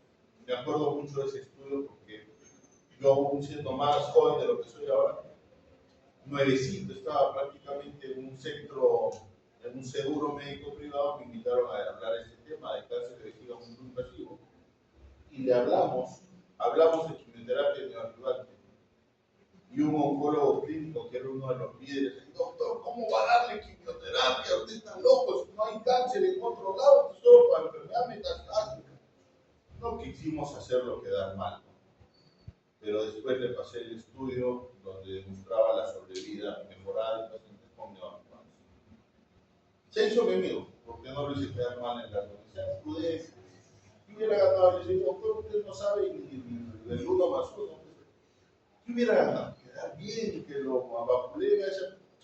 S1: Me acuerdo mucho de ese estudio porque yo, aún siendo más joven de lo que soy ahora, nuevecito, estaba prácticamente en un centro, en un seguro médico privado, me invitaron a hablar de este tema de cáncer de vejiga muy invasivo y le hablamos de quimioterapia neoayudante. Y un oncólogo clínico que era uno de los líderes, dijo, doctor, ¿cómo va a darle quimioterapia? Usted está loco, si no hay cáncer en otro lado, solo para enfermedad metastática. No quisimos hacerlo quedar mal, pero después le pasé el estudio donde demostraba la sobrevida mejorada en pacientes con neoadjuvante. Se hizo mi amigo, porque no lo hice quedar mal en la organización. Pude, y hubiera ganado, le dije, doctor, usted no sabe ni el 1 más 1. ¿Qué hubiera ganado? Quedar bien, que lo vacune,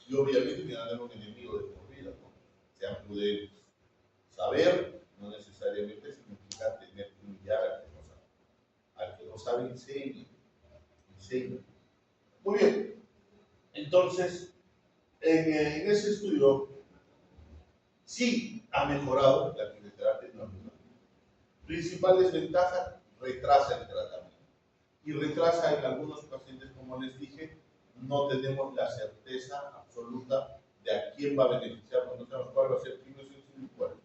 S1: y obviamente me ganaron un enemigo de por vida, ¿no? O sea, pude saber, no necesariamente significa tener que humillar al que no sabe. Al que no sabe, enseña. Muy bien. Entonces, en ese estudio, sí ha mejorado la quimioterapia neoadjuvante. Principal desventaja, retrasa el tratamiento. Y retrasa en algunos pacientes, como les dije, no tenemos la certeza absoluta de a quién va a beneficiar, no sabemos cuál va a ser quimiosensible y cuál.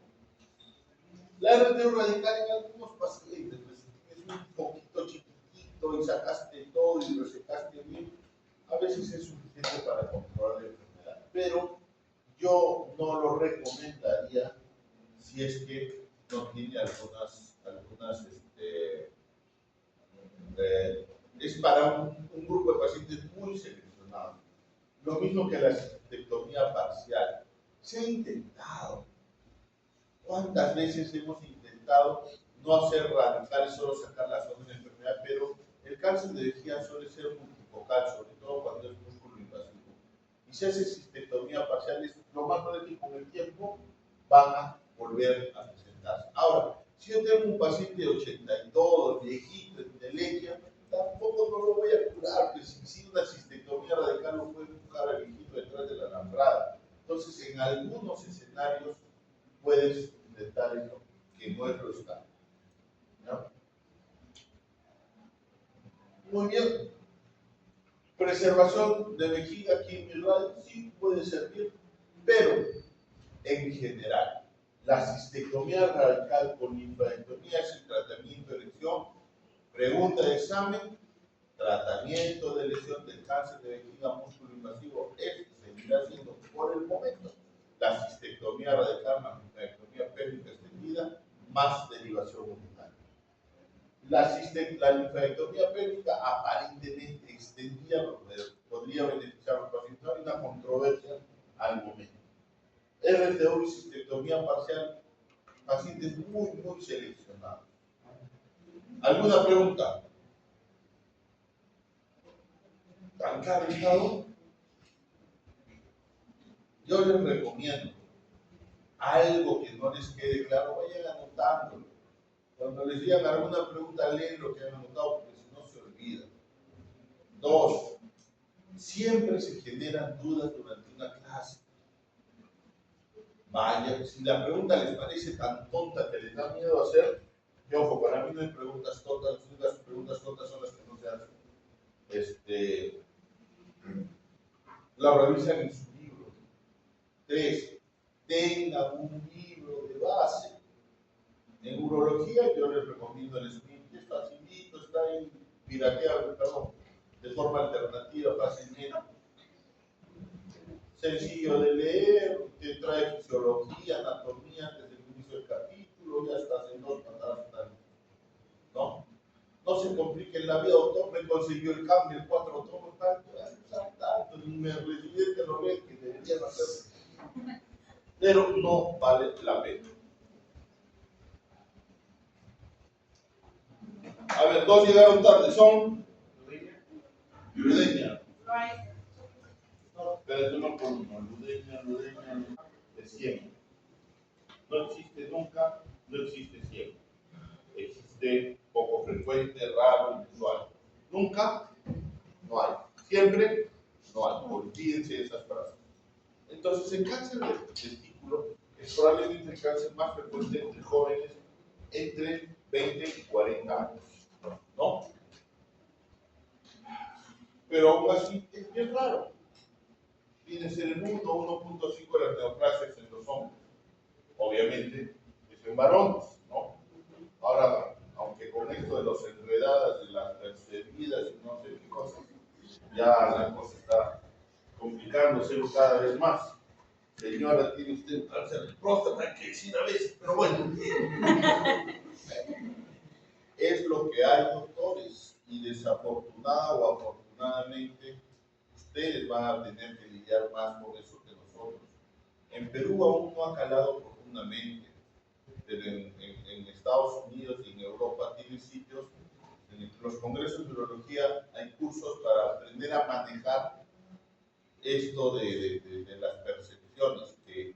S1: La RTU radical en algunos pacientes, pues, es un poquito chiquitito y sacaste todo y lo secaste bien. A veces veces es suficiente para controlar la enfermedad, pero yo no lo recomendaría si es que no tiene es para un grupo de pacientes muy seleccionado. Lo mismo que la cistectomía parcial. Se ha intentado. ¿Cuántas veces hemos intentado no hacer radicales, solo sacar la zona de la enfermedad? Pero el cáncer de vejiga suele ser multifocal, sobre todo cuando es músculo invasivo. Y si hace cistectomía parcial, lo más probable es que con el tiempo van a volver a presentarse. Ahora, si yo tengo un paciente de 82, viejito, de leche, tampoco no lo voy a curar, porque si una cistectomía radical lo puede buscar al viejito detrás de la alambrada. Entonces, en algunos escenarios puedes intentar eso, que no es lo estándar. ¿No? Muy bien. Preservación de vejiga, quimio y radio, sí puede servir, pero en general, la cistectomía radical con linfadenectomía es el tratamiento de lesión, pregunta de examen, tratamiento de lesión del cáncer de vejiga músculo invasivo, seguirá siendo por el momento la cistectomía radical más linfadenectomía pélvica extendida más derivación urinaria. La linfadenectomía pélvica aparentemente extendida podría beneficiar a los pacientes. No hay una controversia al momento. RTO y cistectomía parcial, pacientes muy seleccionados. ¿Alguna pregunta? ¿Tan caro estado? Yo les recomiendo algo que no les quede claro, vayan anotándolo. Cuando les digan alguna pregunta, leen lo que han anotado, porque si no se olvida. 2. Siempre se generan dudas durante una clase. Vaya, si la pregunta les parece tan tonta que les da miedo hacer, que ojo, para mí no hay preguntas tontas, las únicas preguntas tontas son las que no se hacen. La revisan en su libro. 3. Tengan un libro de base. En urología yo les recomiendo el SNP, que es facilito, está ahí pirateable, de forma alternativa, fácilmente. Sencillo de leer, que trae fisiología, anatomía desde el inicio del capítulo, ya estás en 2 patadas. ¿No? No se complique en la vida, doctor, me consiguió el cambio, el 4 tomos, tanto, ni me recibí que lo ve, que deberían hacer. Pero no vale la pena. A ver, 2 llegaron tarde, son Ludeña. No, pero no por uno, Ludeña, de siempre. No existe nunca, no existe siempre. Existe poco frecuente, raro, inusual. Nunca, no hay. Siempre, no hay. Olvídense de esas frases. Entonces, el cáncer de testículo es probablemente el cáncer más frecuente entre jóvenes entre 20 y 40 años. ¿No? Pero aún así es bien raro. Viene a ser el 1.5 de las neoplasias en los hombres. Obviamente, es en varones, ¿no? Ahora, aunque con esto de los enredadas, de las percebidas y no sé qué cosas, ya la cosa está complicándose cada vez más. Señora, tiene usted un cáncer de próstata, hay que decir a veces, pero bueno. Es lo que hay, doctores, y desafortunada o afortunadamente, ustedes van a tener que lidiar más con eso que nosotros. En Perú aún no ha calado profundamente, pero en Estados Unidos y en Europa tienen sitios, en los congresos de urología hay cursos para aprender a manejar esto de las percepciones que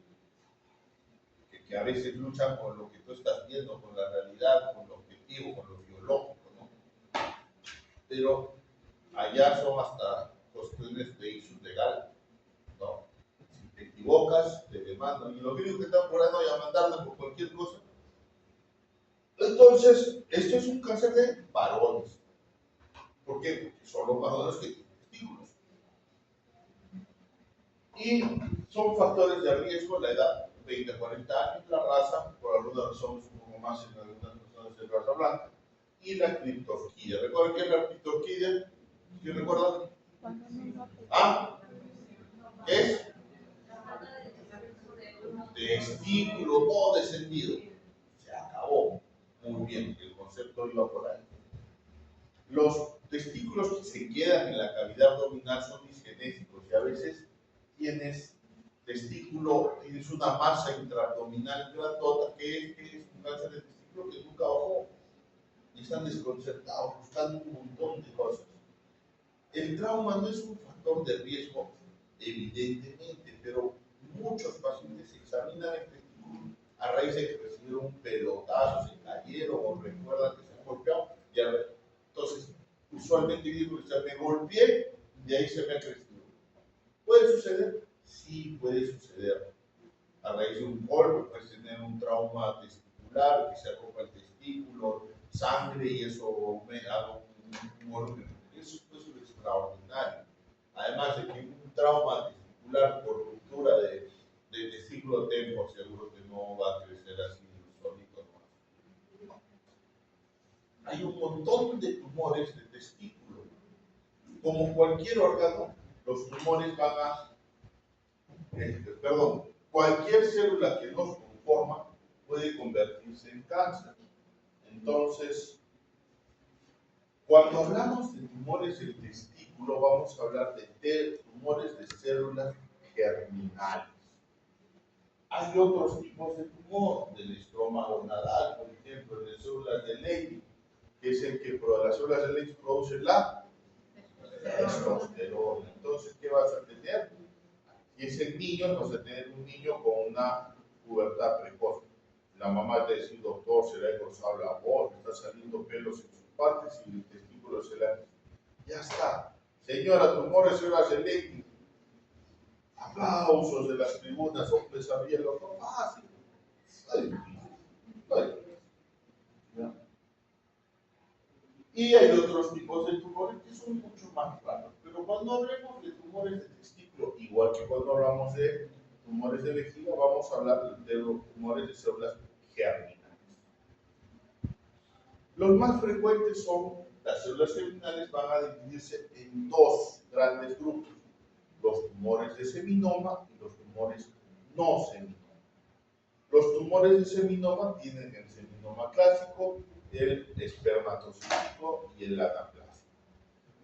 S1: a veces luchan con lo que tú estás viendo, con la realidad, con lo objetivo, con lo biológico, ¿no? Pero allá son hasta cuestiones de issue legal, ¿no? Si te equivocas, te demandan. Y los gringos que están por ahí no vayan a mandarle por cualquier cosa. Entonces, esto es un cáncer de varones. ¿Por qué? Porque son los varones que tienen testículos. Y son factores de riesgo, la edad, 20 a 40 años, la raza, por alguna razón es un poco más en algunas personas de raza blanca, y la criptorquía. ¿Recuerdan qué es la criptorquía? ¿Sí recuerdan?
S4: Cuando no lo afecta.
S1: ¿Ah? ¿Qué es? Testículo, todo descendido. Se acabó. Muy bien, el concepto iba por ahí. Los testículos que se quedan en la cavidad abdominal son disgenéticos y a veces tienes testículo, tienes una masa intraabdominal grandota que es un cáncer de testículo que nunca bajó y están desconcertados buscando un montón de cosas. El trauma no es un factor de riesgo, evidentemente, pero muchos pacientes se examinan el testículo a raíz de que recibieron un pelotazo, se cayeron o recuerdan que se han golpeado. Entonces, usualmente digo que me golpeé y de ahí se me ha crecido. ¿Puede suceder? Sí, puede suceder. A raíz de un golpe puedes tener un trauma testicular, que se acopla el testículo, sangre y eso me da un volumen. Eso es lo extraordinario. Además de que un trauma testicular por ruptura de testículo tengo, seguro que no va a crecer así solito. ¿No? Hay un montón de tumores de testículo. Como cualquier órgano, los tumores van a, cualquier célula que nos conforma puede convertirse en cáncer. Entonces, cuando hablamos de tumores del testículo, vamos a hablar de tumores de células germinales. Hay otros tipos de tumor, del estroma gonadal, por ejemplo, de células de Leydig, que es el que las células de Leydig producen la testosterona. Entonces, ¿qué vas a tener? Si es el niño, vas a tener un niño con una pubertad precoz. La mamá te dice, doctor, se le ha engrosado la voz, está saliendo pelos en sus partes y el testículo se le ha... Ya está. Señora, tumores células de Leydig. Aplausos de las tribunas, hombres abiertos, no fácil. ¿Ya? Y hay otros tipos de tumores que son mucho más raros. Pero cuando hablemos de tumores de testículo, igual que cuando hablamos de tumores de vejiga, vamos a hablar de los tumores de células germinales. Los más frecuentes son las células germinales, van a dividirse en dos grandes grupos: los tumores de seminoma y los tumores no seminoma. Los tumores de seminoma tienen el seminoma clásico, el espermatocítico y el anaplásico.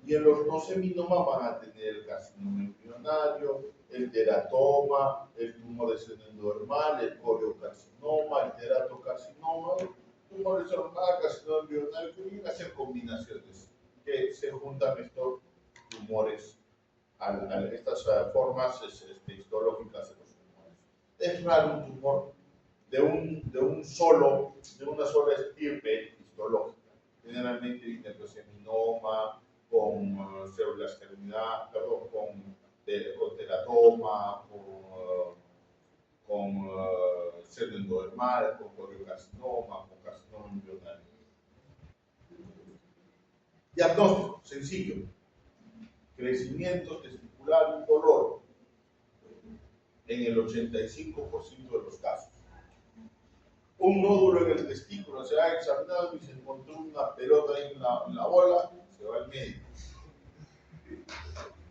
S1: Y en los no seminoma van a tener el carcinoma embrionario, el teratoma, el tumor de seno endodermal, el coriocarcinoma, el teratocarcinoma, el tumor de seno endodermal, carcinoma embrionario, que vienen a ser combinaciones que se juntan estos tumores a estas formas histológicas de los tumores. Es raro un tumor de una sola estirpe histológica. Generalmente viene el seminoma con células germinales, con teratoma, con seno endodermal, con coriocarcinoma, con carcinoma embrionario. Diagnóstico sencillo: crecimiento testicular y dolor en el 85% de los casos. Un nódulo en el testículo se ha examinado y se encontró una pelota ahí en la bola, se va al médico.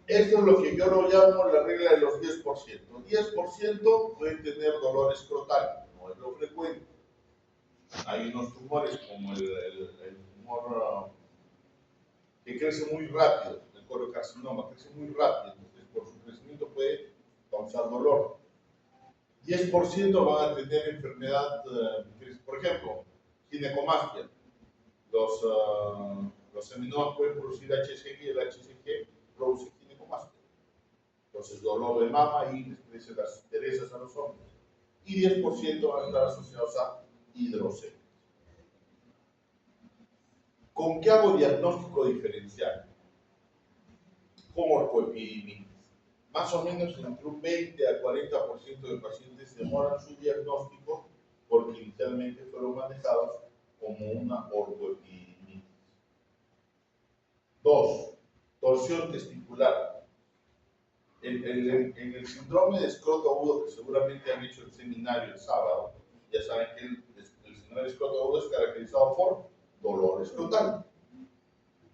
S1: Esto es lo que yo lo llamo la regla de los 10%. 10% pueden tener dolor escrotal, no es lo frecuente. Hay unos tumores como el tumor que crece muy rápido, el coriocarcinoma, crece muy rápido, entonces por su crecimiento puede causar dolor. 10% van a tener enfermedad, por ejemplo, ginecomastia. Los seminomas pueden producir HCG y el HCG produce ginecomastia. Entonces, dolor de mama y les crecen las cerezas a los hombres. Y 10% van a estar asociados a hidrocele. ¿Con qué hago diagnóstico diferencial? Con orcoepidemitis. Más o menos entre un 20 al 40% de pacientes demoran su diagnóstico porque inicialmente fueron manejados como una orcoepidemitis. 2. Torsión testicular. En el síndrome de escroto agudo, que seguramente han hecho el seminario el sábado, ya saben que el síndrome de escroto agudo es caracterizado por dolor escrotal.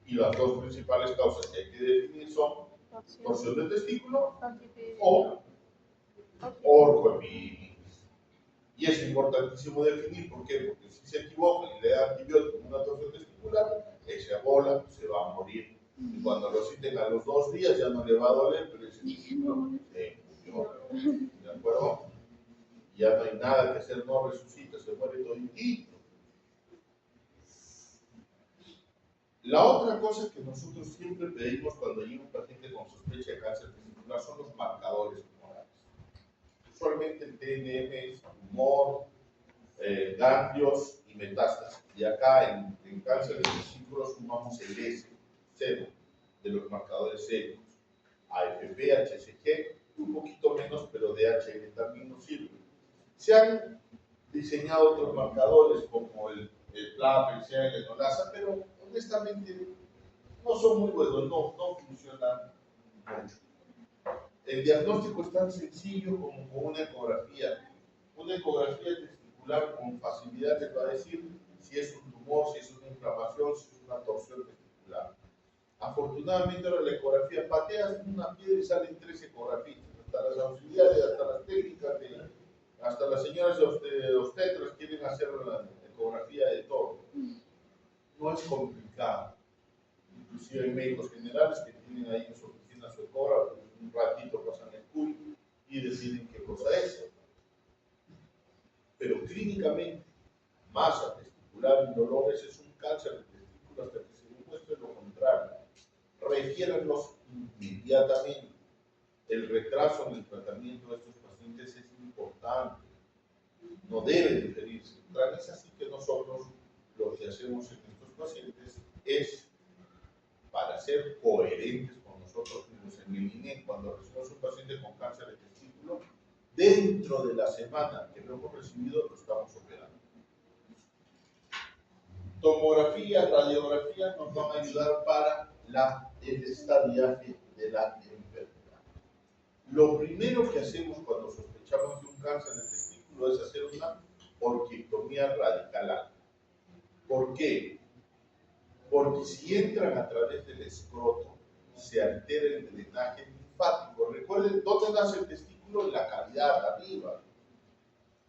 S1: Y las dos principales causas que hay que definir son torsión del testículo
S4: Constituye.
S1: o orcoepididimitis. Y es importantísimo definir por qué, porque si se equivocan y le dan antibiótico en una torsión testicular, esa bola se va a morir. Y cuando lo citen a los 2 días ya no le va a doler, pero ese testículo se murió. ¿De acuerdo? Ya no hay nada que hacer, no resucita, se muere toditito. La otra cosa que nosotros siempre pedimos cuando llega un paciente con sospecha de cáncer testicular son los marcadores tumorales. Usualmente el TNM es tumor, ganglios y metástasis. Y acá en cáncer de testículo sumamos el S, 0, de los marcadores serios. AFP, HCG, un poquito menos, pero DHL también nos sirve. Se han diseñado otros marcadores como el PLAP, el CEA, el enolasa, pero honestamente no son muy buenos, no funcionan mucho. El diagnóstico es tan sencillo como con una ecografía. Una ecografía testicular con facilidad te va a decir si es un tumor, si es una inflamación, si es una torsión testicular. Afortunadamente ahora la ecografía pateas una piedra y salen 3 ecografías, hasta las auxiliares, hasta las técnicas, hasta las señoras de obstetras quieren hacer la ecografía de todo. No es complicado. Inclusive hay médicos generales que tienen ahí en su oficina su ecógrafo, un ratito pasan el CUI y deciden qué cosa es. Pero clínicamente, masa testicular indolores es un cáncer de testículo hasta que se demuestre lo contrario. Refiéranlos inmediatamente. El retraso en el tratamiento de estos pacientes es importante. No debe diferirse. Es así que nosotros lo que hacemos en estos pacientes es, para ser coherentes con nosotros mismos en el INE, cuando recibimos un paciente con cáncer de testículo, dentro de la semana que lo hemos recibido, lo estamos operando. Tomografía, radiografía nos van a ayudar para el estadiaje de la enfermedad. Lo primero que hacemos cuando sospechamos de un cáncer de testículo es hacer una orquiectomía radical alta. ¿Por qué? Porque si entran a través del escroto, se altera el drenaje linfático. Recuerden, ¿dónde nace el testículo? En la cavidad arriba.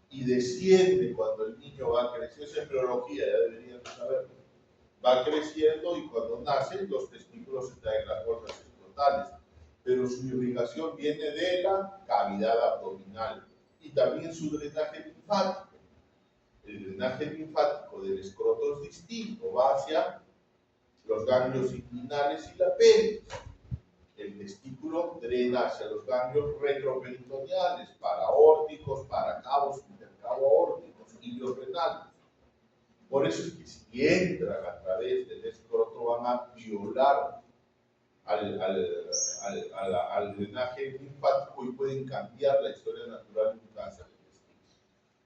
S1: Y desciende cuando el niño va creciendo. Esa embriología, ya deberían de saberlo. Va creciendo y cuando nace, los testículos están en las bolsas escrotales. Pero su irrigación viene de la cavidad abdominal y también su drenaje linfático. El drenaje linfático del escroto es distinto, va hacia los ganglios inguinales y la pelvis. El testículo drena hacia los ganglios retroperitoneales, paraórticos, paracabos, intercabo-aórticos, iliorrenales. Por eso es que si entran a través del escroto van a violar al drenaje linfático y pueden cambiar la historia natural de un cáncer de testículo.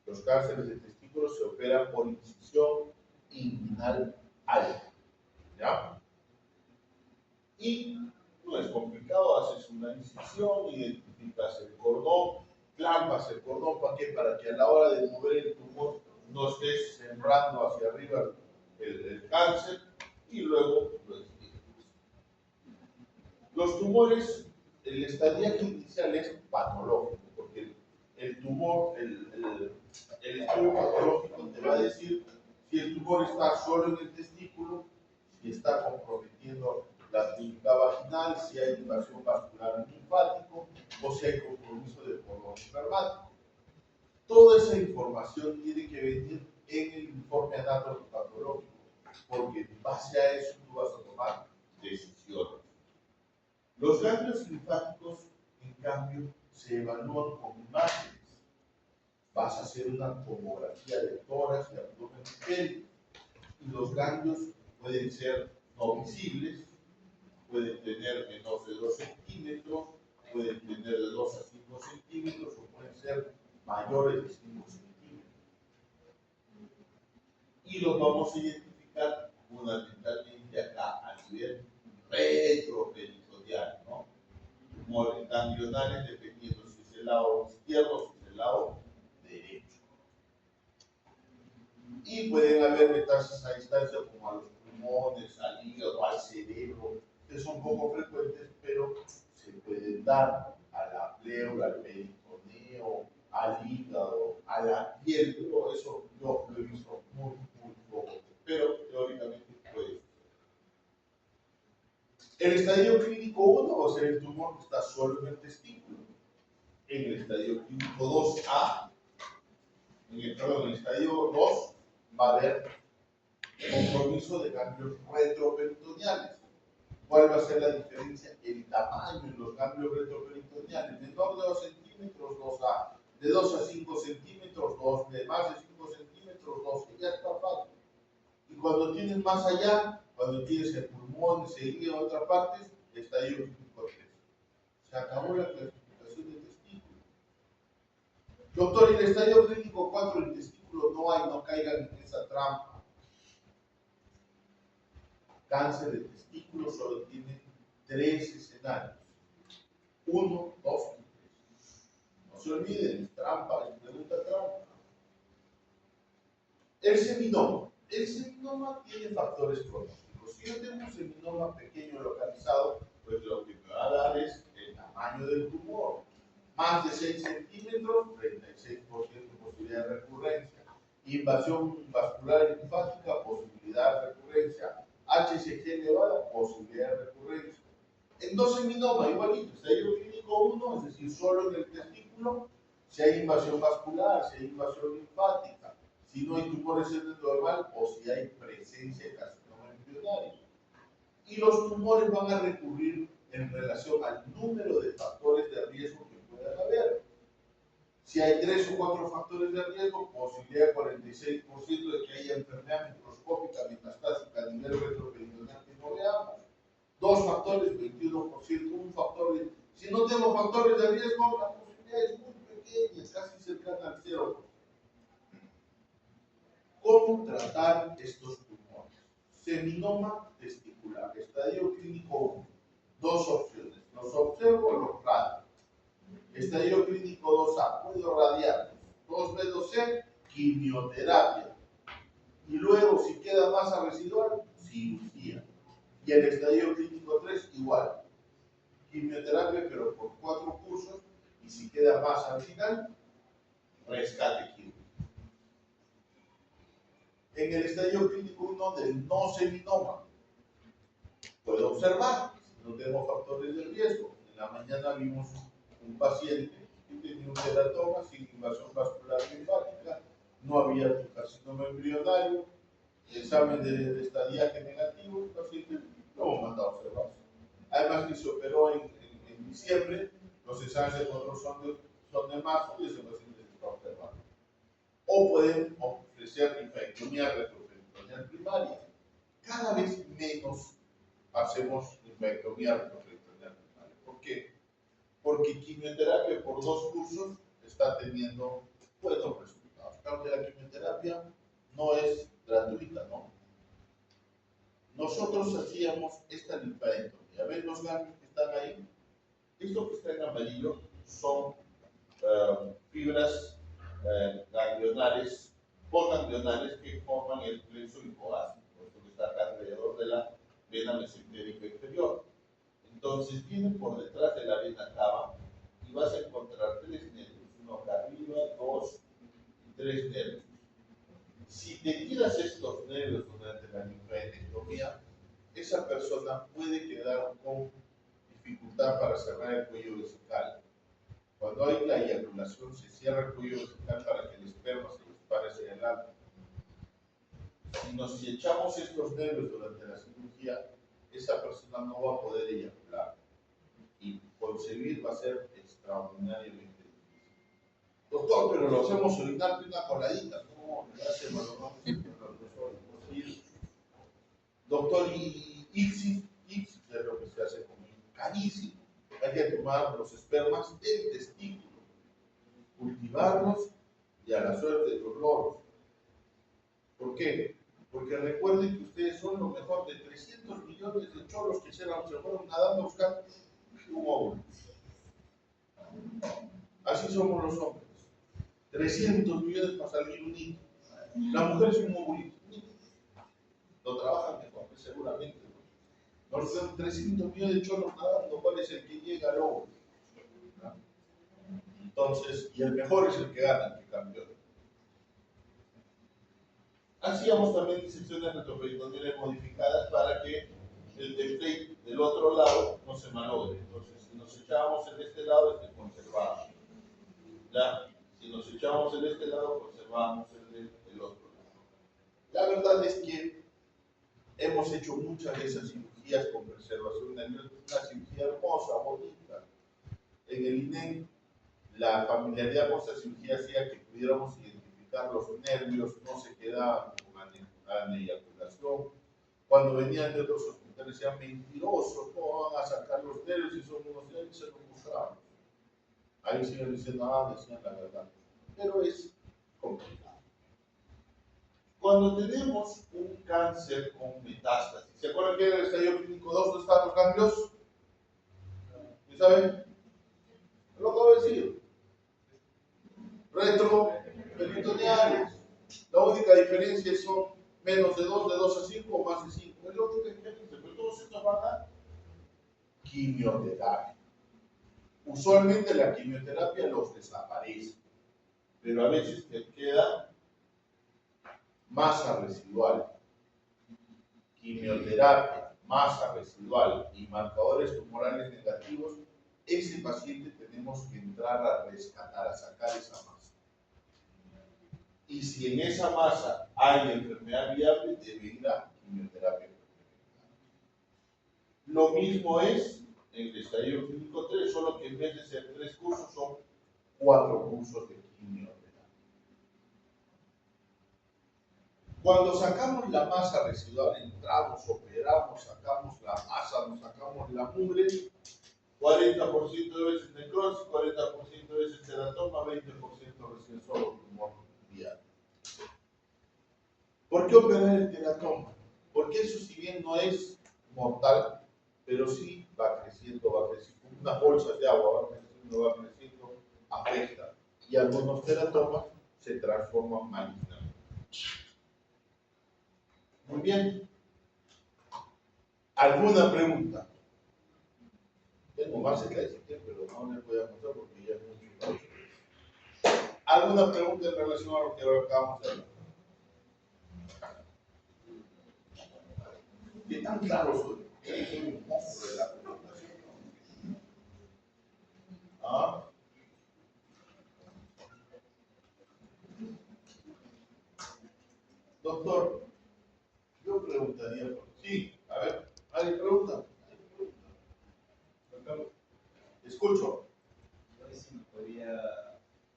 S1: Los cánceres de testículo se operan por incisión inguinal alta. ¿Ya? Y no es complicado, haces una incisión, identificas el cordón, clampas el cordón, ¿para qué? Para que a la hora de mover el tumor no estés sembrando hacia arriba el cáncer y luego lo extiendes. Los tumores, el estadiaje inicial es patológico, porque el tumor, el estudio patológico te va a decir si el tumor está solo en el testículo, si está comprometiendo la túnica vaginal, si hay invasión vascular linfático o si hay compromiso del cordón espermático. Toda esa información tiene que venir en el informe anatopatológico, porque en base a eso tú vas a tomar decisiones. Los ganglios linfáticos, en cambio, se evalúan con imágenes. Vas a hacer una tomografía de tórax, de abdomen y pelvis. Y los ganglios pueden ser no visibles, pueden tener menos de 2 centímetros, pueden tener de 2 a 5 centímetros o pueden ser mayores de 5 centímetros. Y los vamos a identificar fundamentalmente acá a nivel retroperitoneal, ¿no? Tumores ganglionales dependiendo si es el lado izquierdo o si es el lado derecho. Y pueden haber metástasis a distancia como a los pulmones, al hígado, al cerebro, que son poco frecuentes, pero pueden dar a la pleura, al peritoneo, al hígado, a la piel, pero eso yo lo he visto muy poco, pero teóricamente puede. El estadio clínico 1 va a ser el tumor que está solo en el testículo. En el estadio clínico 2A, en el estadio 2 va a haber compromiso de ganglios retroperitoneales. ¿Cuál va a ser la diferencia? El tamaño en los ganglios retroperitoneales. Menor de 2 centímetros, 2A. De 2 a 5 centímetros, 2. De más de 5 centímetros, 2. Y ya está fácil. Y cuando tienes más allá, cuando tienes el pulmón, el hígado, otra parte, estadio clínico 3. Se acabó la clasificación del testículo. Doctor, en el estadio clínico 4 el testículo no hay, no caigan en esa trampa. Cáncer de testículo solo tiene 3 escenarios. 1, 2 y 3. No se olviden, es trampa, es pregunta trampa. El seminoma. El seminoma tiene factores pronósticos. Si yo tengo un seminoma pequeño localizado, pues lo que me va a dar es el tamaño del tumor. Más de 6 centímetros, 36% posibilidad de recurrencia. Invasión vascular linfática, posibilidad de recurrencia. HCG elevada, posibilidad de recurrencia. En dos seminoma, igualito, estadio clínico 1, es decir, solo en el testículo, si hay invasión vascular, si hay invasión linfática, si no hay tumores en el normal o si hay presencia de carcinoma embrionario. Y los tumores van a recurrir en relación al número de factores de riesgo que puedan haber. Si hay 3 o 4 factores de riesgo, posibilidad de 46% de que haya enfermedad microscópica metastásica a nivel retroperitoneal que no veamos. 2 factores, 21%, un factor de... Si no tengo factores de riesgo, la posibilidad es muy pequeña, casi cercana al 0%. ¿Cómo tratar estos tumores? Seminoma testicular, estadio clínico 1. 2 opciones. Los observo o los radio. Estadio clínico 2A, puedo radiar. 2B, 2C, quimioterapia. Y luego, si queda masa residual, cirugía. Y el estadio clínico 3, igual. Quimioterapia, pero por 4 cursos. Y si queda masa al final, rescate químico. En el estadio clínico 1 del no seminoma, puedo observar, no tengo factores de riesgo. En la mañana vimos un paciente que tenía un teratoma sin invasión vascular linfática, no había carcinoma embrionario, examen de estadiaje negativo, el paciente lo hemos mandado a observar. Además que se operó en diciembre, los exámenes de control son de marzo y ese paciente se está observando. O pueden ofrecer linfectomía retroperitoneal primaria. Cada vez menos hacemos linfectomía retroperitoneal primaria. ¿Por qué? Porque quimioterapia por 2 cursos está teniendo buenos resultados. Claro que la quimioterapia no es gratuita, ¿no? Nosotros hacíamos esta linfadectomía. ¿Ven los ganglios que están ahí? Esto que está en amarillo son fibras ganglionares, postganglionales que forman el plexo hipogástrico, esto que está acá alrededor de la vena mesentérica inferior. Entonces viene por detrás de la vena cava y vas a encontrar 3 nervios, uno acá arriba, 2 y 3 nervios. Si te tiras estos nervios durante la linfadectomía, esa persona puede quedar con dificultad para cerrar el cuello vesical. Cuando hay la eyaculación, se cierra el cuello vesical para que el esperma se dispare hacia el alto. Si echamos estos nervios durante la cirugía, esa persona no va a poder eyacular. Y concebir va a ser extraordinariamente difícil. Doctor, pero lo hacemos orinar de una coladita. No, le hacemos lo vamos a hacer. Doctor, y ICSI es lo que se hace con carísimo. Hay que tomar los espermas del testículo, cultivarlos y a la suerte de los loros. ¿Por qué? Porque recuerden que ustedes son lo mejor de 300 millones de cholos que se fueron nadando a buscar un óvulo. Así somos los hombres. 300 millones para salir un hito. La mujer es un ovulito. Lo trabajan mejor, seguramente. Nosotros tenemos 300 millones de cholos nadando, ¿cuál es el que llega luego? ¿No? Entonces, y el mejor es el que gana, el que campeona. Hacíamos también disecciones retroperitoneales modificadas para que el template del otro lado no se malogre. Entonces, si nos echábamos en este lado, conservamos. ¿Ya? Si nos echábamos en este lado, conservamos el otro lado. La verdad es que hemos hecho muchas de esas cirugías con preservación nerviosa, una cirugía hermosa, bonita. En el INEM, la familiaridad con esta cirugía hacía que pudiéramos identificar los nervios, no se quedaban con eyaculación. Cuando venían de otros hospitales decían mentirosos, ¿cómo van a sacar los nervios si son unos nervios? Se los mostramos. Ahí siguen diciendo, decían la verdad. Pero es complicado. Cuando tenemos un cáncer con metástasis, ¿se acuerdan que en el estadio clínico 2 no están los ganglios? ¿Sí saben? Lo acabo de decir. Retroperitoneales. La única diferencia son menos de 2, de 2 a 5 o más de 5. Es la única diferencia, pero todos estos van a quimioterapia. Usualmente la quimioterapia los desaparece, pero a veces te queda masa residual. Quimioterapia, masa residual y marcadores tumorales negativos, ese paciente tenemos que entrar a rescatar, a sacar esa masa. Y si en esa masa hay enfermedad viable, debe ir a quimioterapia. Lo mismo es en el estadio clínico 3, solo que en vez de ser 3 cursos, son 4 cursos de quimioterapia. Cuando sacamos la masa residual, entramos, operamos, sacamos la masa, nos sacamos la mugre, 40% de veces necrosis, 40% de veces teratoma, 20% recién solo tumor viable. ¿Por qué operar el teratoma? Porque eso, si bien no es mortal, pero sí va creciendo, unas bolsas de agua va creciendo, afecta. Y algunos teratomas se transforman malignamente. Muy bien. ¿Alguna pregunta? Tengo más slides, pero no les voy a mostrar porque ya es mucho. ¿Alguna pregunta en relación a lo que ahora acabamos de hablar? ¿Qué tan claro soy? Soy un monstruo de la computación. ¿Ah? Doctor, yo preguntaría por... Sí, a ver, ¿alguien pregunta? Escucho.
S3: No sé si me podría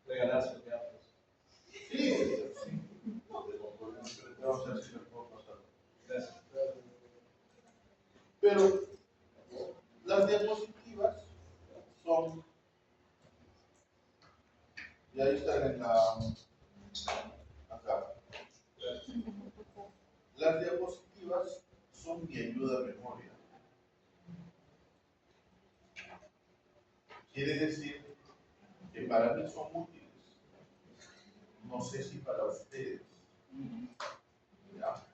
S3: regalar sus gafas.
S1: Sí, sí. Vamos a ver si me puedo pasar.
S3: Gracias.
S1: Pero las diapositivas son, y ahí están en la, acá. Las diapositivas son mi ayuda a memoria. Quiere decir que para mí son útiles. No sé si para ustedes. ¿Ya?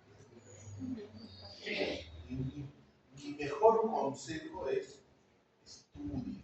S1: Y mi mejor consejo es estudien.